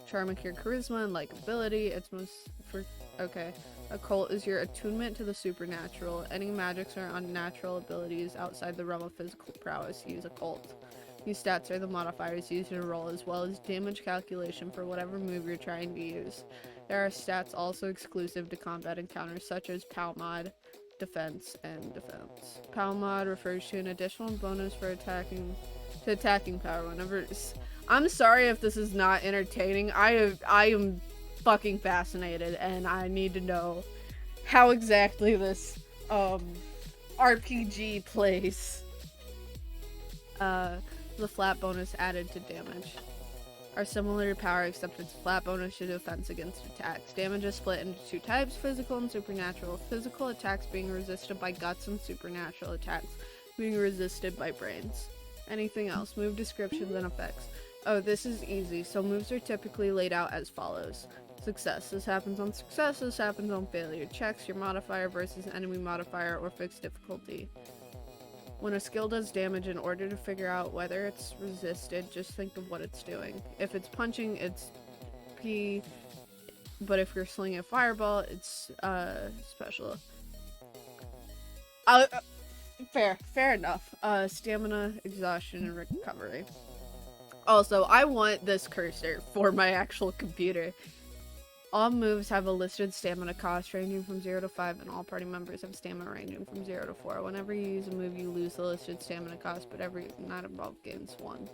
Charm is your charisma and likability. It's most for— okay. Occult is your attunement to the supernatural. Any magics or unnatural abilities outside the realm of physical prowess use occult. These stats are the modifiers used in a roll as well as damage calculation for whatever move you're trying to use. There are stats also exclusive to combat encounters such as POW mod, defense, and defense. POW mod refers to an additional bonus for attacking power whenever— I'm sorry if this is not entertaining. I am fucking fascinated and I need to know how exactly this RPG plays. The flat bonus added to damage are similar to power, except it's flat bonus to defense against attacks. Damage is split into 2 types, physical and supernatural. Physical attacks being resisted by guts and supernatural attacks being resisted by brains. Anything else? Move descriptions and effects. Oh, this is easy. So moves are typically laid out as follows. Success. This happens on success. This happens on failure. Checks your modifier versus enemy modifier or fixed difficulty. When a skill does damage, in order to figure out whether it's resisted, just think of what it's doing. If it's punching, it's P, but if you're slinging a fireball, it's special. Fair enough. Stamina, exhaustion, and recovery. Also, I want this cursor for my actual computer. All moves have a listed stamina cost ranging from 0 to 5, and all party members have stamina ranging from 0 to 4. Whenever you use a move, you lose the listed stamina cost, but every not involved gains 1.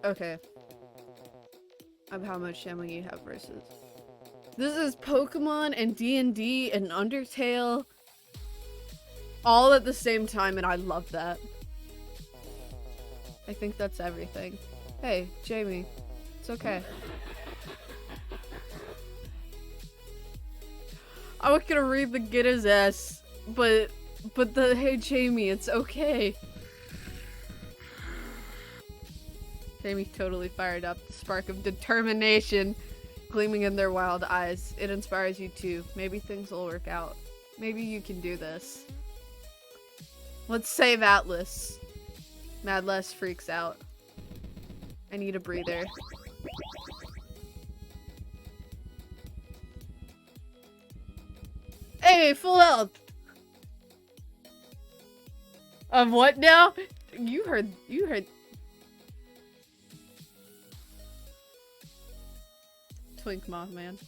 Okay. Of how much stamina you have versus. This is Pokemon and D&D and Undertale all at the same time, and I love that. I think that's everything. Hey, Jamie. It's okay. I was gonna read the get his ass, but the hey Jamie, it's okay. Jamie totally fired up, the spark of determination gleaming in their wild eyes. It inspires you too. Maybe things will work out. Maybe you can do this. Let's save Atlas. Madless freaks out. I need a breather. Hey, full health! What now? You heard. Twink Mothman.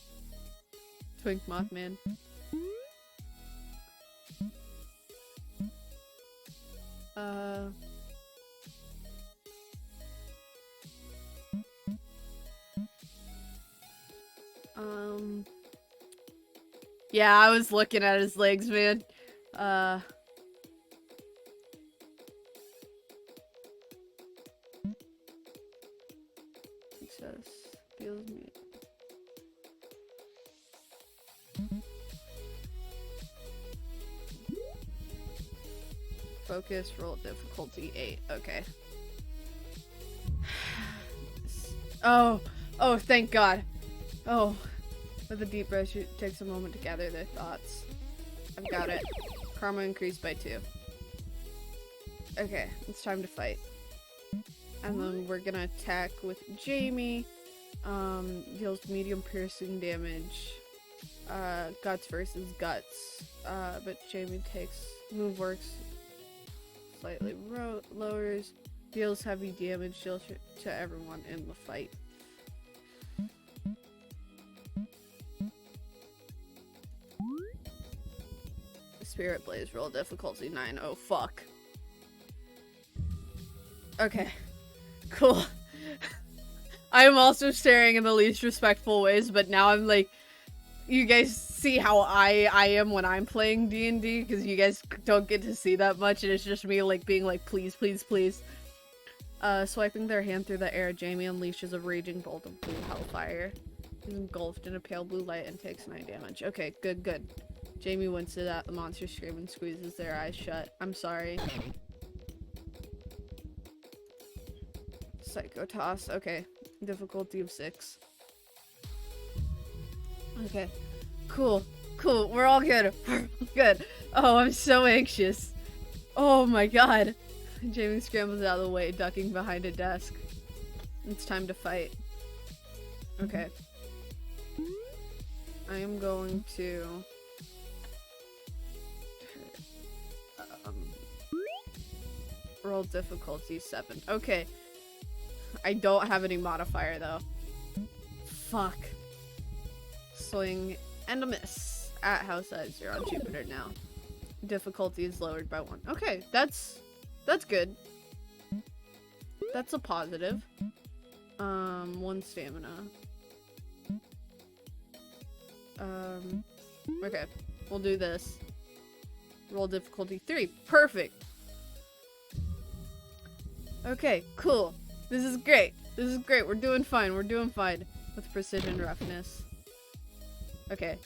Twink Mothman. Yeah, I was looking at his legs, man. Success feels me. Focus, roll difficulty 8. Okay. Oh, thank God. Oh. With a deep breath, she takes a moment to gather their thoughts. I've got it. Karma increased by 2. Okay, it's time to fight. And then we're gonna attack with Jamie. Deals medium piercing damage. Guts versus guts. But Jamie takes move works slightly lowers. Deals heavy damage to everyone in the fight. Spirit Blaze, roll difficulty 9. Oh, fuck. Okay. Cool. I am also staring in the least respectful ways, but now I'm like, you guys see how I am when I'm playing D&D, because you guys don't get to see that much, and it's just me like being like, please, please, please. Swiping their hand through the air, Jamie unleashes a raging bolt of blue hellfire. He's engulfed in a pale blue light and takes 9 damage. Okay, good. Jamie winces at the monster scream and squeezes their eyes shut. I'm sorry. Psycho Toss. Okay. Difficulty of 6. Okay. Cool. We're all good. Good. Oh, I'm so anxious. Oh my god. Jamie scrambles out of the way, ducking behind a desk. It's time to fight. Okay. I am going to... roll difficulty 7. Okay. I don't have any modifier though. Fuck. Swing and a miss. At house size, you're on Jupiter now. Difficulty is lowered by 1. Okay, that's good. That's a positive. 1 stamina. Okay. We'll do this. Roll difficulty 3. Perfect. Okay, cool. This is great. We're doing fine. With precision roughness. Okay.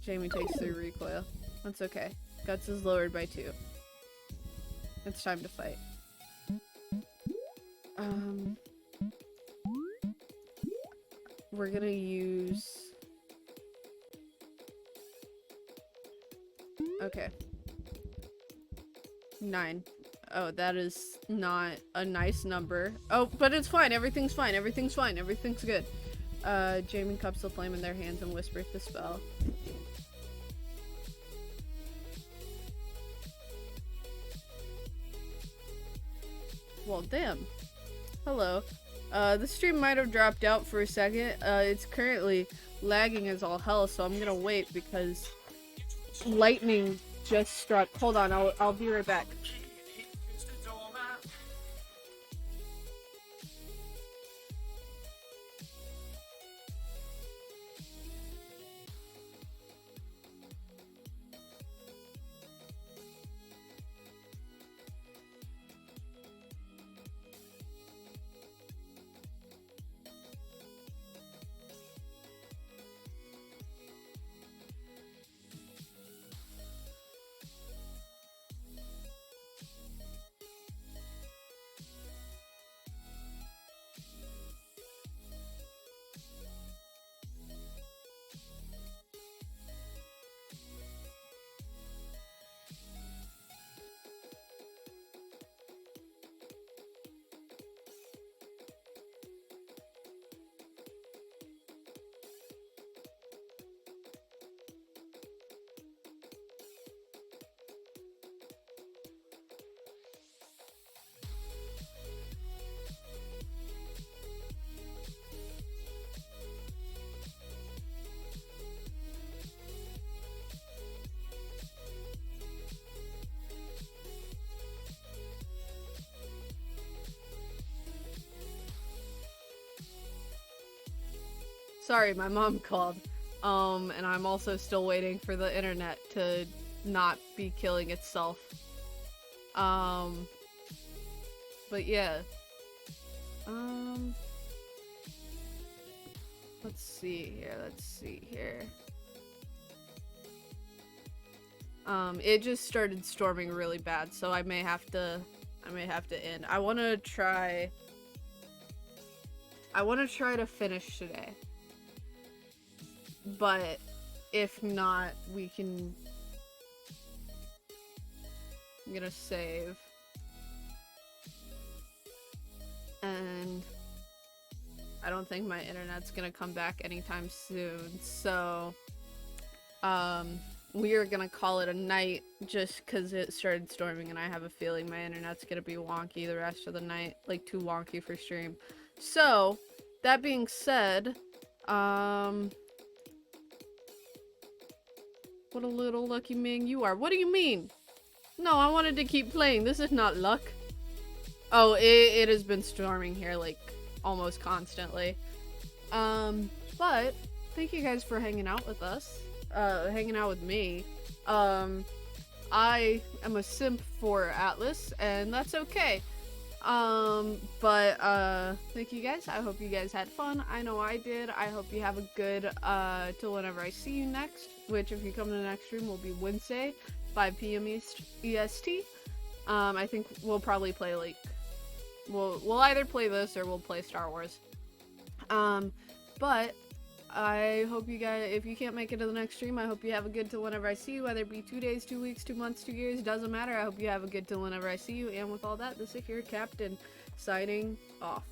Jamie takes 3 recoil. That's okay. Guts is lowered by 2. It's time to fight. we're gonna use... Okay. 9. Oh, that is not a nice number. Oh, but it's fine. Everything's fine. Everything's fine. Everything's good. Jamie cups the flame in their hands and whispers the spell. Well, damn. Hello. The stream might have dropped out for a second. It's currently lagging as all hell, so I'm gonna wait because lightning just struck. Hold on, I'll be right back. Sorry, my mom called. And I'm also still waiting for the internet to not be killing itself. But yeah. Let's see here. It just started storming really bad, so I may have to end. I wanna try to finish today. But if not, we can... I'm gonna save. And I don't think my internet's gonna come back anytime soon, so we are gonna call it a night just because it started storming and I have a feeling my internet's gonna be wonky the rest of the night, like too wonky for stream. So, that being said, what a little lucky man you are. What do you mean? No, I wanted to keep playing. This is not luck. Oh, it has been storming here, like, almost constantly. But, thank you guys for hanging out with us. Hanging out with me. I am a simp for Atlas, and that's okay. Thank you guys. I hope you guys had fun. I know I did. I hope you have a good, till whenever I see you next, which if you come to the next stream will be Wednesday, 5 p.m. EST. I think we'll probably play, like, we'll either play this or we'll play Star Wars. But I hope you guys, if you can't make it to the next stream, I hope you have a good till whenever I see you, whether it be 2 days, 2 weeks, 2 months, 2 years, doesn't matter. I hope you have a good till whenever I see you, and with all that, this is your captain, signing off.